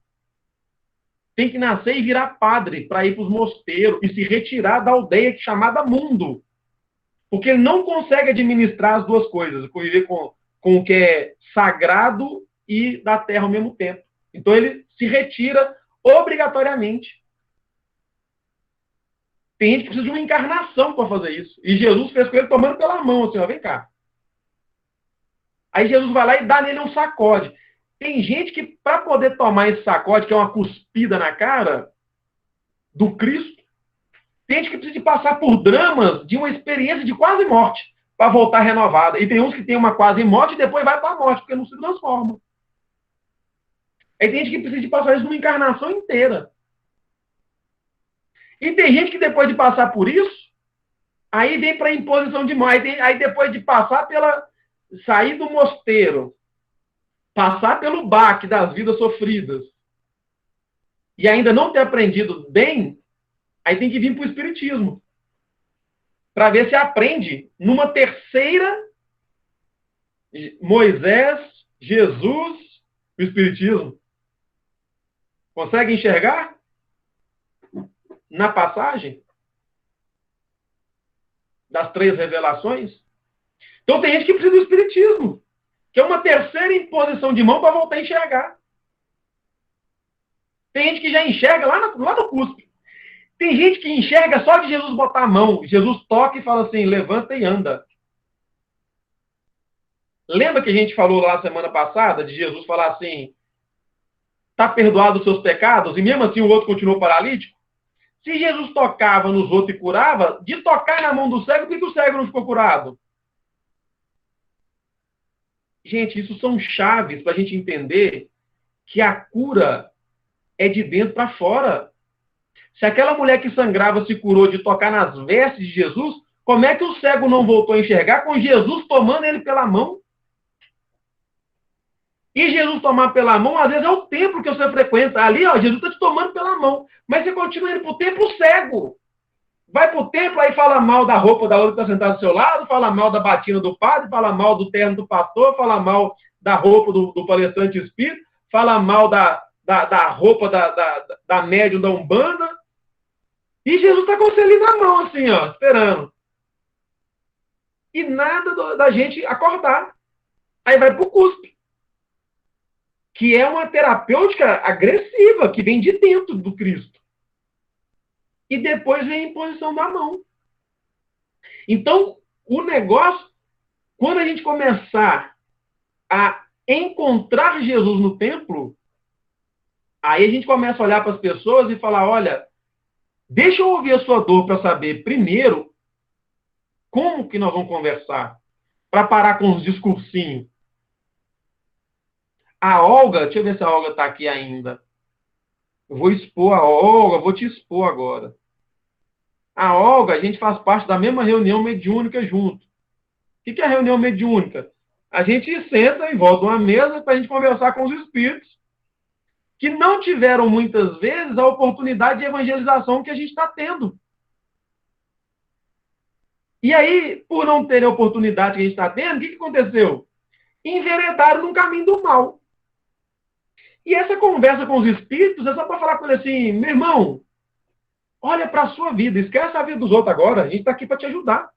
A: Tem que nascer e virar padre para ir para os mosteiros e se retirar da aldeia chamada mundo. Porque ele não consegue administrar as duas coisas, conviver com o que é sagrado e da terra ao mesmo tempo. Então ele se retira obrigatoriamente. Tem gente que precisa de uma encarnação para fazer isso. E Jesus fez com ele tomando pela mão, assim, ó, vem cá. Aí Jesus vai lá e dá nele um sacode. Tem gente que, para poder tomar esse sacode, que é uma cuspida na cara do Cristo, tem gente que precisa de passar por dramas de uma experiência de quase morte para voltar renovada. E tem uns que tem uma quase morte e depois vai para a morte, porque não se transforma. Aí tem gente que precisa de passar isso numa encarnação inteira. E tem gente que depois de passar por isso, aí vem para a imposição de mão. Aí depois de passar sair do mosteiro, passar pelo baque das vidas sofridas, e ainda não ter aprendido bem, aí tem que vir para o Espiritismo. Para ver se aprende numa terceira Moisés, Jesus, o Espiritismo. Consegue enxergar? Na passagem? das 3 revelações. Então tem gente que precisa do espiritismo, que é uma terceira imposição de mão para voltar a enxergar. Tem gente que já enxerga lá no cuspe. Tem gente que enxerga só de Jesus botar a mão. Jesus toca e fala assim, levanta e anda. Lembra que a gente falou lá semana passada de Jesus falar assim, está perdoado os seus pecados? E mesmo assim o outro continuou paralítico? Se Jesus tocava nos outros e curava, de tocar na mão do cego, por que o cego não ficou curado? Gente, isso são chaves para a gente entender que a cura é de dentro para fora. Se aquela mulher que sangrava se curou de tocar nas vestes de Jesus, como é que o cego não voltou a enxergar com Jesus tomando ele pela mão? E Jesus tomar pela mão, às vezes é o templo que você frequenta. Ali, ó, Jesus está te tomando pela mão. Mas você continua indo para o templo cego. Vai para o templo, aí fala mal da roupa da outra que está sentada do seu lado, fala mal da batina do padre, fala mal do terno do pastor, fala mal da roupa do palestrante espírita, fala mal da roupa da médium da Umbanda. E Jesus está com você ali na mão, assim, ó, esperando. E nada da gente acordar. Aí vai para o cuspe, que é uma terapêutica agressiva, que vem de dentro do Cristo. E depois vem a imposição da mão. Então, o negócio, quando a gente começar a encontrar Jesus no templo, aí a gente começa a olhar para as pessoas e falar, olha, deixa eu ouvir a sua dor para saber, primeiro, como que nós vamos conversar, para parar com os discursinhos. A Olga, deixa eu ver se a Olga está aqui ainda. Eu vou expor a Olga, vou te expor agora. A Olga, a gente faz parte da mesma reunião mediúnica junto. O que é a reunião mediúnica? A gente senta em volta de uma mesa para a gente conversar com os espíritos que não tiveram, muitas vezes, a oportunidade de evangelização que a gente está tendo. E aí, por não terem a oportunidade que a gente está tendo, o que aconteceu? Enveredaram num caminho do mal. E essa conversa com os espíritos é só para falar com ele assim, meu irmão, olha para a sua vida, esquece a vida dos outros agora, a gente está aqui para te ajudar.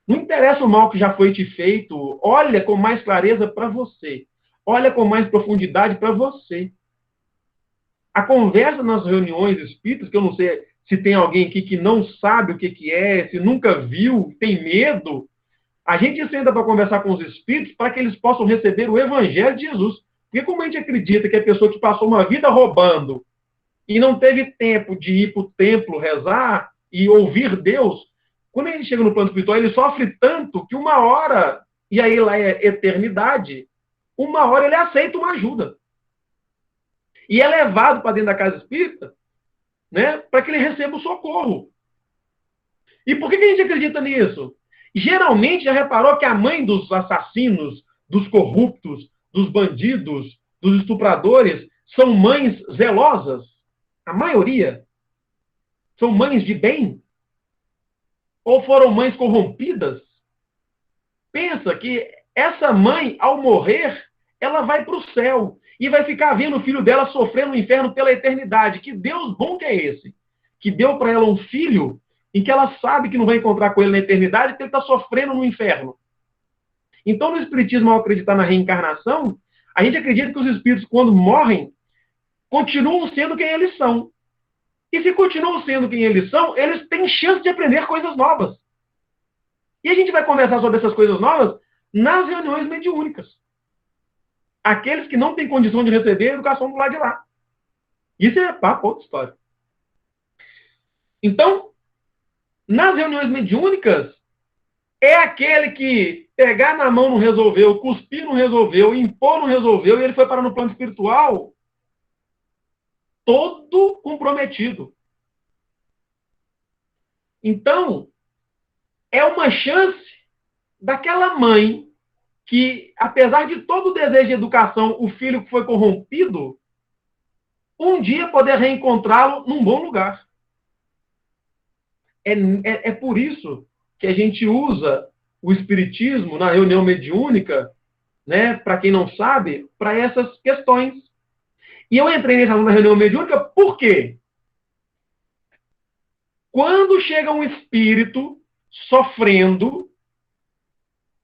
A: Não interessa o mal que já foi te feito, olha com mais clareza para você. Olha com mais profundidade para você. A conversa nas reuniões espíritas, que eu não sei se tem alguém aqui que não sabe o que é, se nunca viu, tem medo, a gente senta para conversar com os espíritos para que eles possam receber o evangelho de Jesus. Porque como a gente acredita que a pessoa que passou uma vida roubando e não teve tempo de ir para o templo rezar e ouvir Deus, quando ele chega no plano espiritual, ele sofre tanto que uma hora, e aí lá é eternidade, uma hora ele aceita uma ajuda. E é levado para dentro da casa espírita, né, para que ele receba o socorro. E por que a gente acredita nisso? Geralmente, já reparou que a mãe dos assassinos, dos corruptos, dos bandidos, dos estupradores, são mães zelosas? A maioria são mães de bem? Ou foram mães corrompidas? Pensa que essa mãe, ao morrer, ela vai para o céu e vai ficar vendo o filho dela sofrer no inferno pela eternidade. Que Deus bom que é esse? Que deu para ela um filho em que ela sabe que não vai encontrar com ele na eternidade porque ele está sofrendo no inferno. Então, no Espiritismo, ao acreditar na reencarnação, a gente acredita que os espíritos, quando morrem, continuam sendo quem eles são. E se continuam sendo quem eles são, eles têm chance de aprender coisas novas. E a gente vai conversar sobre essas coisas novas nas reuniões mediúnicas. Aqueles que não têm condição de receber a educação do lado de lá. Isso é papo, outra história. Então, nas reuniões mediúnicas, é aquele que pegar na mão não resolveu, cuspir não resolveu, impor não resolveu, e ele foi parar no plano espiritual todo comprometido. Então, é uma chance daquela mãe que, apesar de todo o desejo de educação, o filho que foi corrompido, um dia poder reencontrá-lo num bom lugar. É por isso que a gente usa o espiritismo na reunião mediúnica, né, para quem não sabe, para essas questões. E eu entrei na reunião mediúnica por quê? Quando chega um espírito sofrendo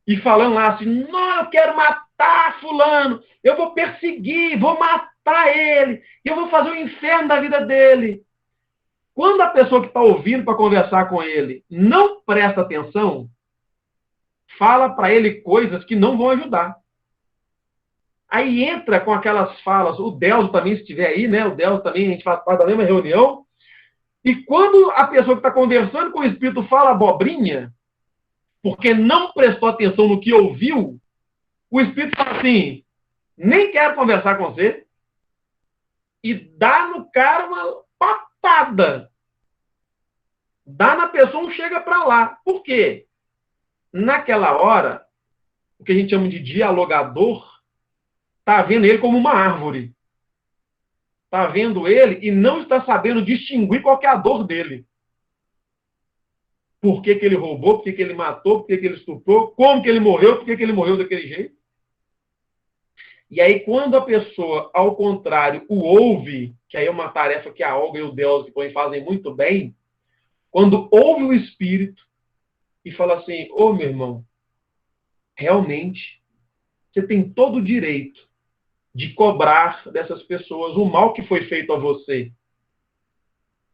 A: e falando lá assim, não, eu quero matar fulano, eu vou perseguir, vou matar ele, e eu vou fazer o inferno da vida dele. Quando a pessoa que está ouvindo para conversar com ele não presta atenção, fala para ele coisas que não vão ajudar. Aí entra com aquelas falas, o Delzo também, se estiver aí, né? O Delzo também, a gente faz parte da mesma reunião. E quando a pessoa que está conversando com o Espírito fala abobrinha, porque não prestou atenção no que ouviu, o Espírito fala assim, nem quero conversar com você, e dá no cara uma patada. Dá na pessoa um chega para lá. Por quê? Naquela hora, o que a gente chama de dialogador, está vendo ele como uma árvore. Está vendo ele e não está sabendo distinguir qual que é a dor dele. Por que ele roubou, por que ele matou, por que ele estuprou, como que ele morreu, por que ele morreu daquele jeito. E aí, quando a pessoa, ao contrário, o ouve, que aí é uma tarefa que a Olga e o Delzo fazem muito bem, quando ouve o Espírito e fala assim, ô meu irmão, realmente, você tem todo o direito de cobrar dessas pessoas o mal que foi feito a você.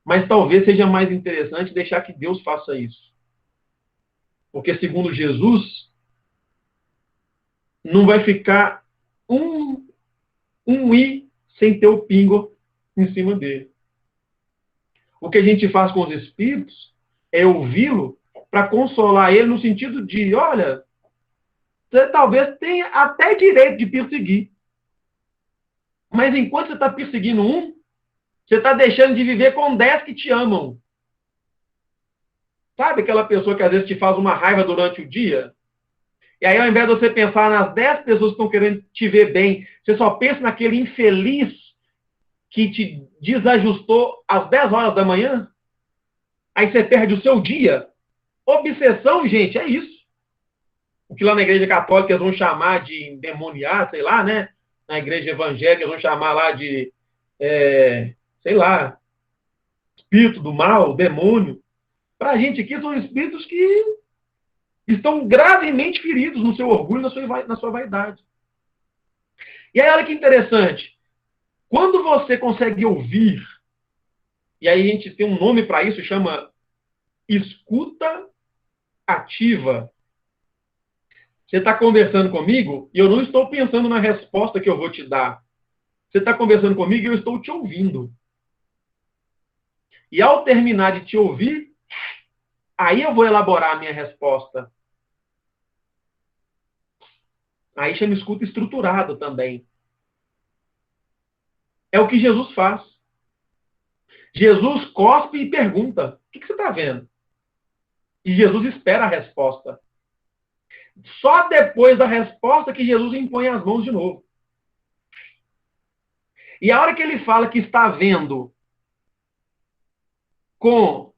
A: Mas talvez seja mais interessante deixar que Deus faça isso. Porque, segundo Jesus, não vai ficar um i sem ter o pingo em cima dele. O que a gente faz com os espíritos é ouvi-lo para consolar ele no sentido de, olha, você talvez tenha até direito de perseguir. Mas enquanto você está perseguindo um, você está deixando de viver com 10 que te amam. Sabe aquela pessoa que às vezes te faz uma raiva durante o dia? E aí, ao invés de você pensar nas 10 pessoas que estão querendo te ver bem, você só pensa naquele infeliz que te desajustou às 10 horas da manhã? Aí você perde o seu dia? Obsessão, gente, é isso. O que lá na igreja católica eles vão chamar de endemoniar, sei lá, né? Na igreja evangélica eles vão chamar lá de, sei lá, espírito do mal, demônio. Para a gente aqui são espíritos que estão gravemente feridos no seu orgulho, na sua vaidade. E aí, olha que interessante. Quando você consegue ouvir, e aí a gente tem um nome para isso, chama escuta ativa. Você está conversando comigo e eu não estou pensando na resposta que eu vou te dar. Você está conversando comigo e eu estou te ouvindo. E ao terminar de te ouvir, aí eu vou elaborar a minha resposta. Aí chama escuta estruturado também. É o que Jesus faz. Jesus cospe e pergunta, o que você está vendo? E Jesus espera a resposta. Só depois da resposta que Jesus impõe as mãos de novo. E a hora que ele fala que está vendo com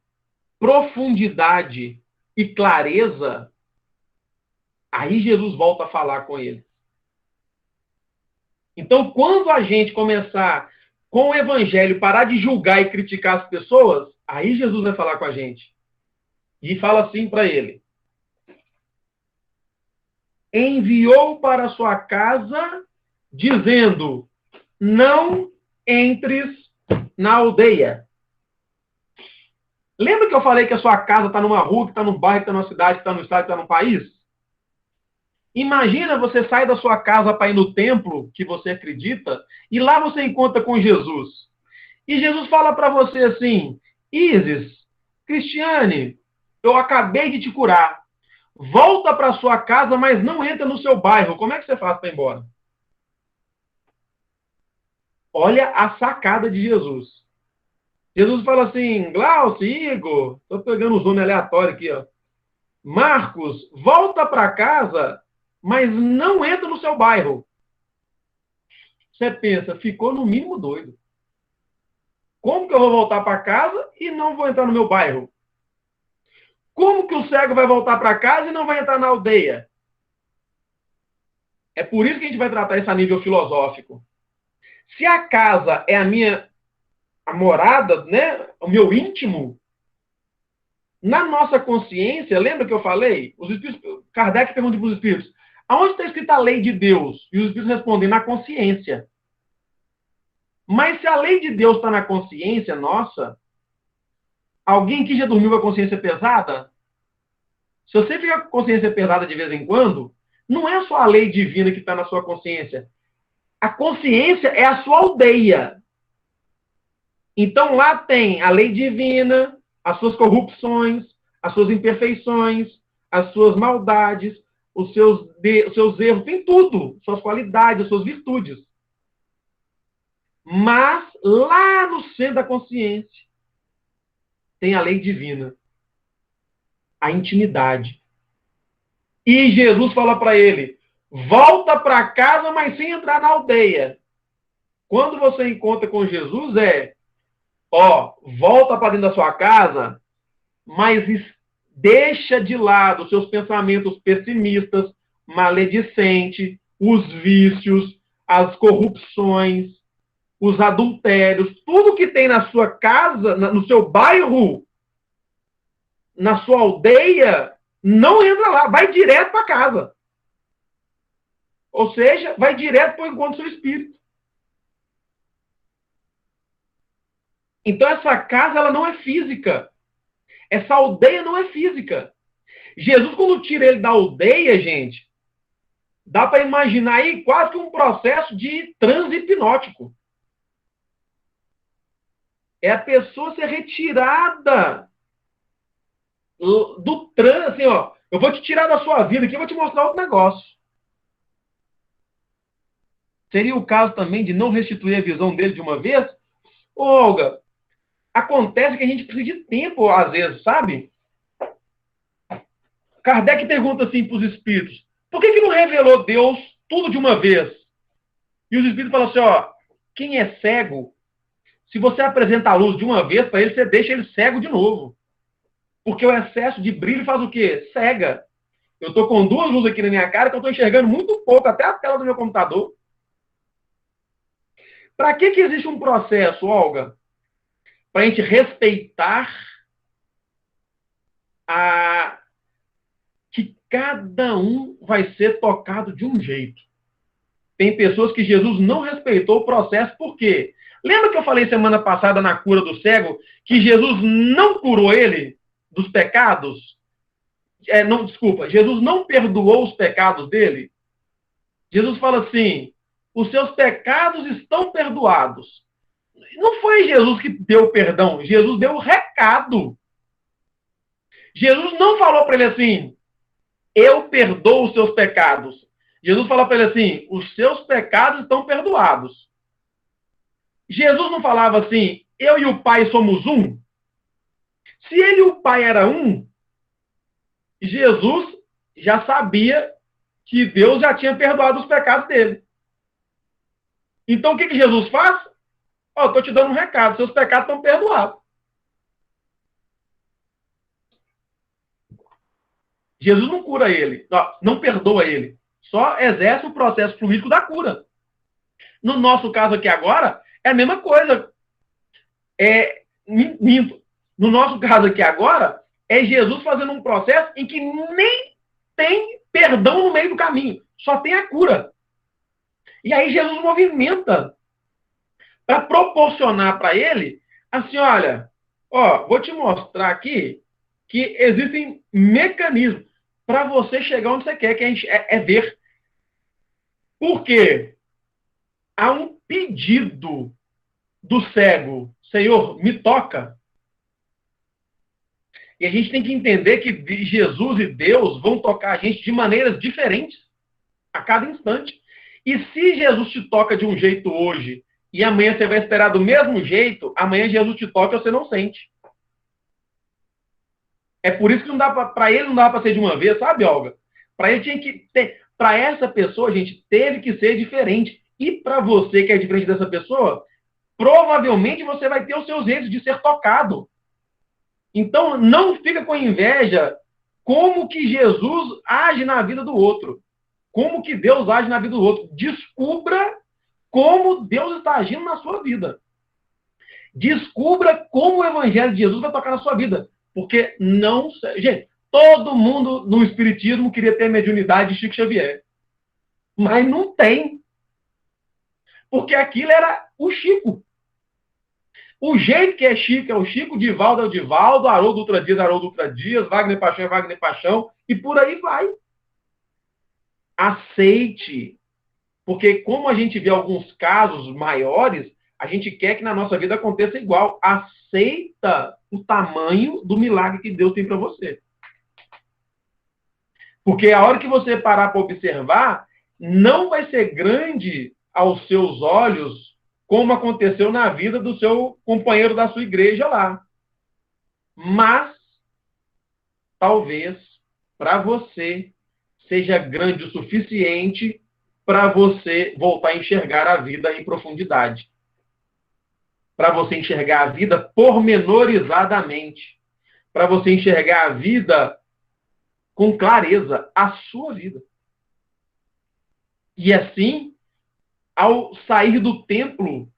A: profundidade e clareza, aí Jesus volta a falar com ele. Então, quando a gente começar com o evangelho, parar de julgar e criticar as pessoas, aí Jesus vai falar com a gente. E fala assim para ele. Enviou para a sua casa, dizendo, não entres na aldeia. Lembra que eu falei que a sua casa está numa rua, que está num bairro, que está numa cidade, que está no estado, que está num país? Imagina você sai da sua casa para ir no templo que você acredita e lá você encontra com Jesus. E Jesus fala para você assim, Isis, Cristiane, eu acabei de te curar. Volta para sua casa, mas não entra no seu bairro. Como é que você faz para ir embora? Olha a sacada de Jesus. Jesus fala assim, Glaucio, Igor, estou pegando os nomes aleatórios aqui, ó. Marcos, volta para casa, mas não entra no seu bairro. Você pensa, ficou no mínimo doido. Como que eu vou voltar para casa e não vou entrar no meu bairro? Como que o cego vai voltar para casa e não vai entrar na aldeia? É por isso que a gente vai tratar isso a nível filosófico. Se a casa é a morada, né, o meu íntimo, Na nossa consciência, lembra que eu falei? Os espíritos, Kardec pergunta para os espíritos, aonde está escrita a lei de Deus? E os espíritos respondem, na consciência. Mas se a lei de Deus está na consciência nossa, alguém que já dormiu com a consciência pesada? Se você fica com a consciência pesada de vez em quando, não é só a lei divina que está na sua consciência. A consciência é a sua aldeia. Então lá tem a lei divina, as suas corrupções, as suas imperfeições, as suas maldades, os seus erros, tem tudo, suas qualidades, as suas virtudes. Mas lá no centro da consciência tem a lei divina, a intimidade. E Jesus fala para ele, volta para casa, mas sem entrar na aldeia. Quando você encontra com Jesus, volta para dentro da sua casa, mas deixa de lado os seus pensamentos pessimistas, maledicentes, os vícios, as corrupções, os adultérios, tudo que tem na sua casa, no seu bairro, na sua aldeia, não entra lá, vai direto para casa. Ou seja, vai direto para o encontro do seu espírito. Então essa casa ela não é física. Essa aldeia não é física. Jesus, quando tira ele da aldeia, gente, dá para imaginar aí quase que um processo de transe hipnótico. É a pessoa ser retirada do transe, assim, ó. Eu vou te tirar da sua vida aqui, eu vou te mostrar outro negócio. Seria o caso também de não restituir a visão dele de uma vez? Ô, Olga, acontece que a gente precisa de tempo, às vezes, sabe? Kardec pergunta assim para os espíritos, por que não revelou Deus tudo de uma vez? E os espíritos falam assim, ó, quem é cego, se você apresenta a luz de uma vez para ele, você deixa ele cego de novo. Porque o excesso de brilho faz o quê? Cega. Eu estou com duas luzes aqui na minha cara que eu estou enxergando muito pouco, até a tela do meu computador. Para que existe um processo, Olga? Para a gente respeitar que cada um vai ser tocado de um jeito. Tem pessoas que Jesus não respeitou o processo, por quê? Lembra que eu falei semana passada na cura do cego que Jesus não curou ele dos pecados? Jesus não perdoou os pecados dele? Jesus fala assim, os seus pecados estão perdoados. Não foi Jesus que deu perdão, Jesus deu o recado. Jesus não falou para ele assim, eu perdoo os seus pecados. Jesus falou para ele assim, os seus pecados estão perdoados. Jesus não falava assim, eu e o Pai somos um? Se ele e o Pai eram um, Jesus já sabia que Deus já tinha perdoado os pecados dele. Então o que Jesus faz? Estou te dando um recado, seus pecados estão perdoados. Jesus não cura ele, não perdoa ele, só exerce o processo fluídico da cura. No nosso caso aqui agora, é a mesma coisa. Minto. No nosso caso aqui agora, é Jesus fazendo um processo em que nem tem perdão no meio do caminho, só tem a cura. E aí Jesus movimenta para proporcionar para ele, assim, olha, vou te mostrar aqui que existem mecanismos para você chegar onde você quer, que a gente é ver. Por quê? Há um pedido do cego, Senhor, me toca. E a gente tem que entender que Jesus e Deus vão tocar a gente de maneiras diferentes a cada instante. E se Jesus te toca de um jeito hoje e amanhã você vai esperar do mesmo jeito, amanhã Jesus te toca e você não sente. É por isso que não dá para ele não dá para ser de uma vez, sabe, Olga? Para ele tinha que ter, para essa pessoa, gente, teve que ser diferente. E para você que é diferente dessa pessoa, provavelmente você vai ter os seus jeitos de ser tocado. Então, não fica com inveja como que Jesus age na vida do outro. Como que Deus age na vida do outro. Descubra como Deus está agindo na sua vida. Descubra como o Evangelho de Jesus vai tocar na sua vida. Porque não... Gente, todo mundo no espiritismo queria ter a mediunidade de Chico Xavier. Mas não tem. Porque aquilo era o Chico. O jeito que é Chico é o Chico, Divaldo é o Divaldo, Haroldo Dutra Dias é Haroldo Dutra Dias, Wagner Paixão é Wagner Paixão, e por aí vai. Aceite. Porque como a gente vê alguns casos maiores, a gente quer que na nossa vida aconteça igual. Aceita o tamanho do milagre que Deus tem para você. Porque a hora que você parar para observar, não vai ser grande aos seus olhos, como aconteceu na vida do seu companheiro da sua igreja lá. Mas, talvez, para você, seja grande o suficiente para você voltar a enxergar a vida em profundidade. Para você enxergar a vida pormenorizadamente. Para você enxergar a vida com clareza, a sua vida. E assim, ao sair do templo,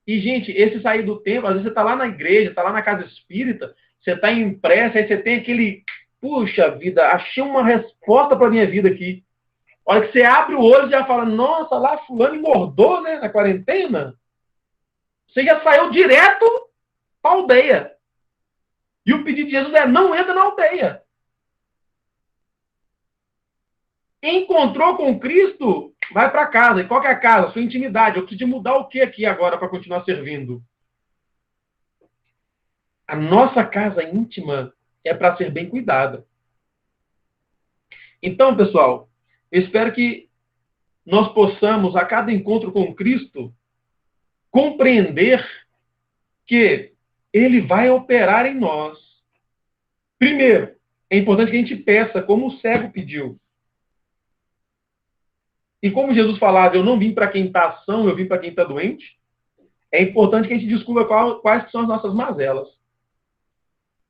A: e, gente, esse sair do templo, às vezes você está lá na igreja, está lá na casa espírita, você está em prece, aí você tem aquele, puxa vida, achei uma resposta para a minha vida aqui. A hora que você abre o olho e já fala, nossa, lá fulano engordou, né, na quarentena. Você já saiu direto para a aldeia. E o pedido de Jesus é, não entra na aldeia. Encontrou com Cristo, vai para casa. E qual que é a casa? Sua intimidade. Eu preciso mudar o que aqui agora para continuar servindo? A nossa casa íntima é para ser bem cuidada. Então, pessoal, eu espero que nós possamos, a cada encontro com Cristo, compreender que Ele vai operar em nós. Primeiro, é importante que a gente peça, como o cego pediu. E como Jesus falava, eu não vim para quem está são, eu vim para quem está doente. É importante que a gente descubra quais são as nossas mazelas.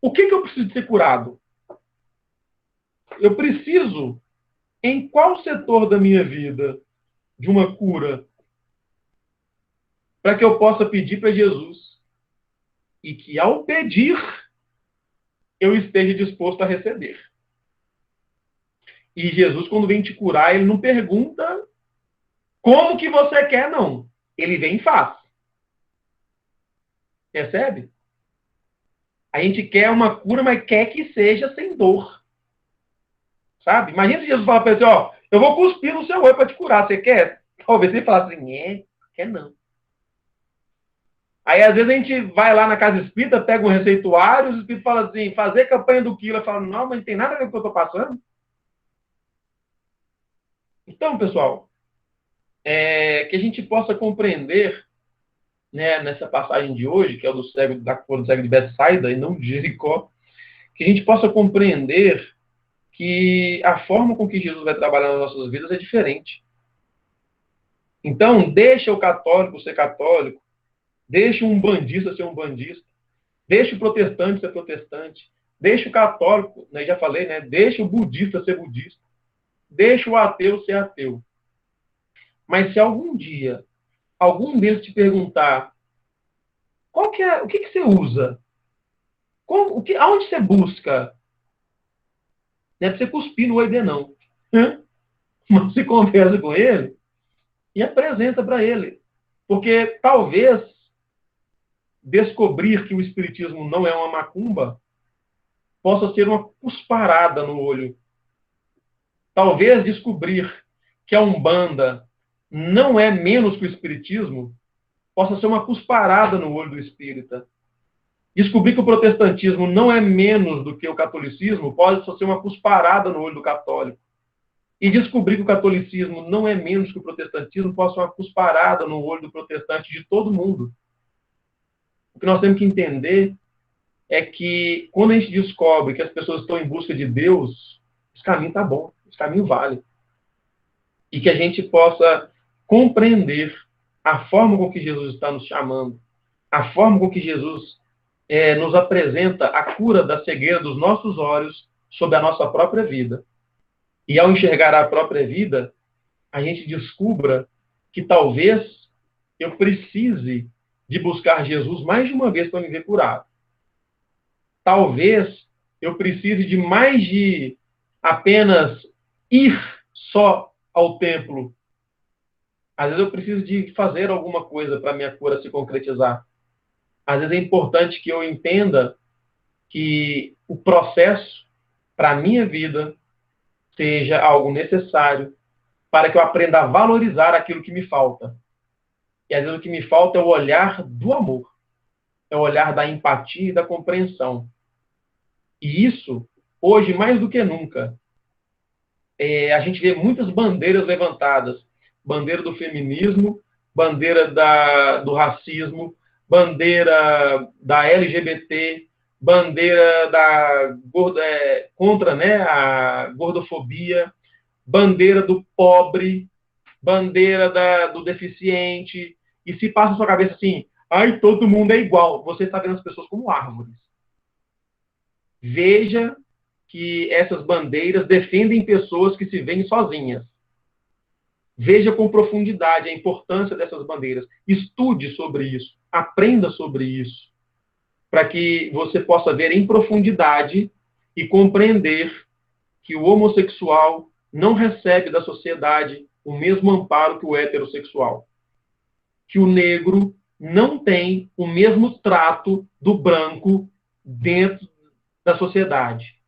A: O que eu preciso de ser curado? Eu preciso, em qual setor da minha vida, de uma cura, para que eu possa pedir para Jesus e que, ao pedir, eu esteja disposto a receber. E Jesus, quando vem te curar, ele não pergunta como que você quer, não. Ele vem e faz. Percebe? A gente quer uma cura, mas quer que seja sem dor. Sabe? Imagina se Jesus falar para você, ó, eu vou cuspir no seu olho para te curar. Você quer? Talvez ele fale assim, quer não. Aí, às vezes, a gente vai lá na casa espírita, pega um receituário, o espírito fala assim, fazer campanha do quilo. Eu falo, não, mas não tem nada a ver com o que eu estou passando. Então, pessoal, que a gente possa compreender, né, nessa passagem de hoje, que é o do cego, do cego de Betsaida e não de Jericó, que a gente possa compreender que a forma com que Jesus vai trabalhar nas nossas vidas é diferente. Então, deixa o católico ser católico, deixa um bandista ser um bandista, deixa o protestante ser protestante, deixa o católico, né, já falei, né, deixa o budista ser budista, deixa o ateu ser ateu. Mas se algum dia algum deles te perguntar o que você usa? Aonde você busca? Não é para você cuspir no olho dele, não. Mas você conversa com ele e apresenta para ele. Porque talvez descobrir que o espiritismo não é uma macumba possa ser uma cusparada no olho. Talvez descobrir que a Umbanda não é menos que o espiritismo possa ser uma cusparada no olho do espírita. Descobrir que o protestantismo não é menos do que o catolicismo pode ser uma cusparada no olho do católico. E descobrir que o catolicismo não é menos que o protestantismo pode ser uma cusparada no olho do protestante de todo mundo. O que nós temos que entender é que quando a gente descobre que as pessoas estão em busca de Deus, esse caminho está bom, esse caminho vale. E que a gente possa compreender a forma com que Jesus está nos chamando, a forma com que Jesus nos apresenta a cura da cegueira dos nossos olhos sobre a nossa própria vida. E ao enxergar a própria vida, a gente descubra que talvez eu precise de buscar Jesus mais de uma vez para me ver curado. talvez eu precise de mais de apenas ir só ao templo. Às vezes eu preciso de fazer alguma coisa para a minha cura se concretizar. Às vezes é importante que eu entenda que o processo para a minha vida seja algo necessário para que eu aprenda a valorizar aquilo que me falta. E às vezes o que me falta é o olhar do amor, é o olhar da empatia e da compreensão. E isso, hoje, mais do que nunca, a gente vê muitas bandeiras levantadas. Bandeira do feminismo, bandeira do racismo, bandeira da LGBT, bandeira contra, né, a gordofobia, bandeira do pobre, bandeira do deficiente. E se passa na sua cabeça assim, ai, todo mundo é igual. Você está vendo as pessoas como árvores. Veja que essas bandeiras defendem pessoas que se veem sozinhas. Veja com profundidade a importância dessas bandeiras. Estude sobre isso. Aprenda sobre isso. Para que você possa ver em profundidade e compreender que o homossexual não recebe da sociedade o mesmo amparo que o heterossexual. Que o negro não tem o mesmo trato do branco dentro da sociedade.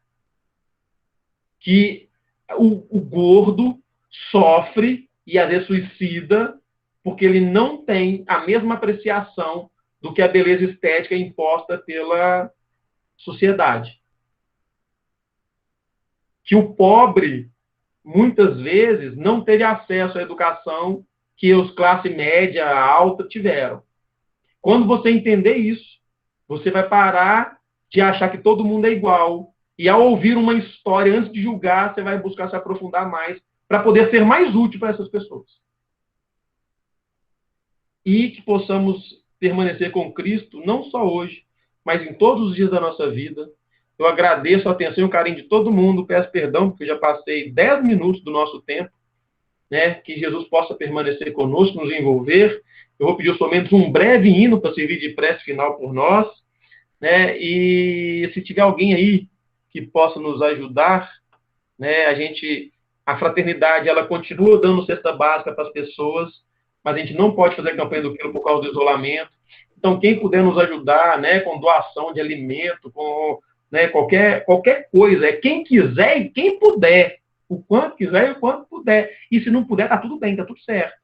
A: Que o gordo sofre e às vezes suicida porque ele não tem a mesma apreciação do que a beleza estética imposta pela sociedade. Que o pobre, muitas vezes, não teve acesso à educação que os classe média alta tiveram. Quando você entender isso, você vai parar de achar que todo mundo é igual. E ao ouvir uma história, antes de julgar, você vai buscar se aprofundar mais para poder ser mais útil para essas pessoas. E que possamos permanecer com Cristo, não só hoje, mas em todos os dias da nossa vida. Eu agradeço a atenção e o carinho de todo mundo, peço perdão, porque já passei 10 minutos do nosso tempo, né? Que Jesus possa permanecer conosco, nos envolver. Eu vou pedir somente um breve hino para servir de prece final por nós, né? E se tiver alguém aí que possa nos ajudar, né? A fraternidade, ela continua dando cesta básica para as pessoas, mas a gente não pode fazer campanha do quilo por causa do isolamento. Então, quem puder nos ajudar, né, com doação de alimento, com, né, qualquer coisa, é quem quiser e quem puder, o quanto quiser e o quanto puder. E se não puder, tá tudo bem, tá tudo certo.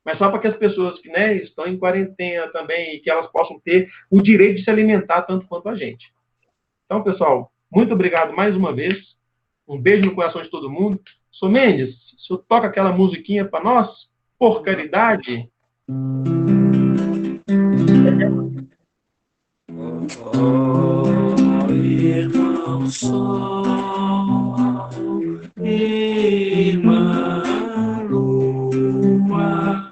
A: Mas só para que as pessoas que, né, estão em quarentena também, e que elas possam ter o direito de se alimentar tanto quanto a gente. Então, pessoal, muito obrigado mais uma vez. Um beijo no coração de todo mundo. Sô Mendes, o senhor toca aquela musiquinha para nós? Por caridade.
B: Oh, irmão sol, irmã lua,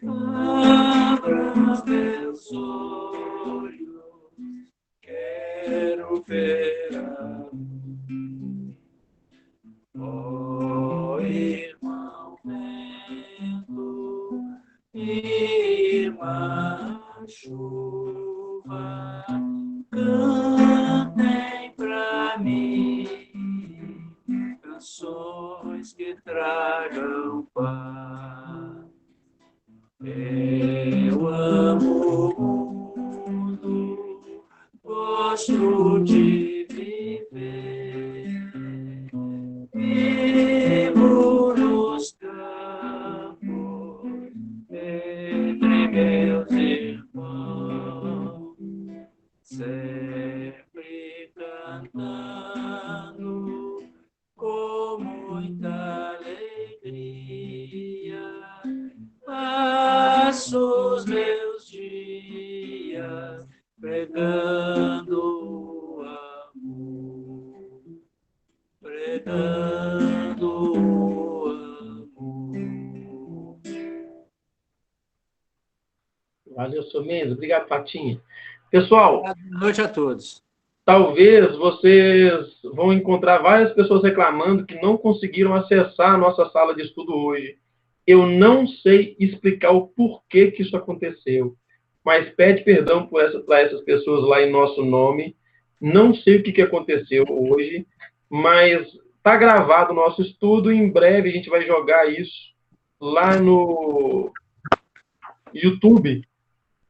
B: abra os meus olhos, quero ver a luz. Oh, irmão vento, irmã chuva, cantem pra mim canções que tragam paz. Eu amo o mundo, gosto de viver, vivo nos campos entre meus irmãos, sempre cantando com muita alegria. Passo os meus dias pregando o amor, pregando o amor.
A: Valeu, Sô Mendes. Obrigado, Patinha. Pessoal,
B: Boa noite a todos.
A: talvez vocês vão encontrar várias pessoas reclamando que não conseguiram acessar a nossa sala de estudo hoje. Eu não sei explicar o porquê que isso aconteceu, mas pede perdão para essas pessoas lá em nosso nome, Não sei o que aconteceu hoje, mas está gravado o nosso estudo. Em breve a gente vai jogar isso lá no YouTube.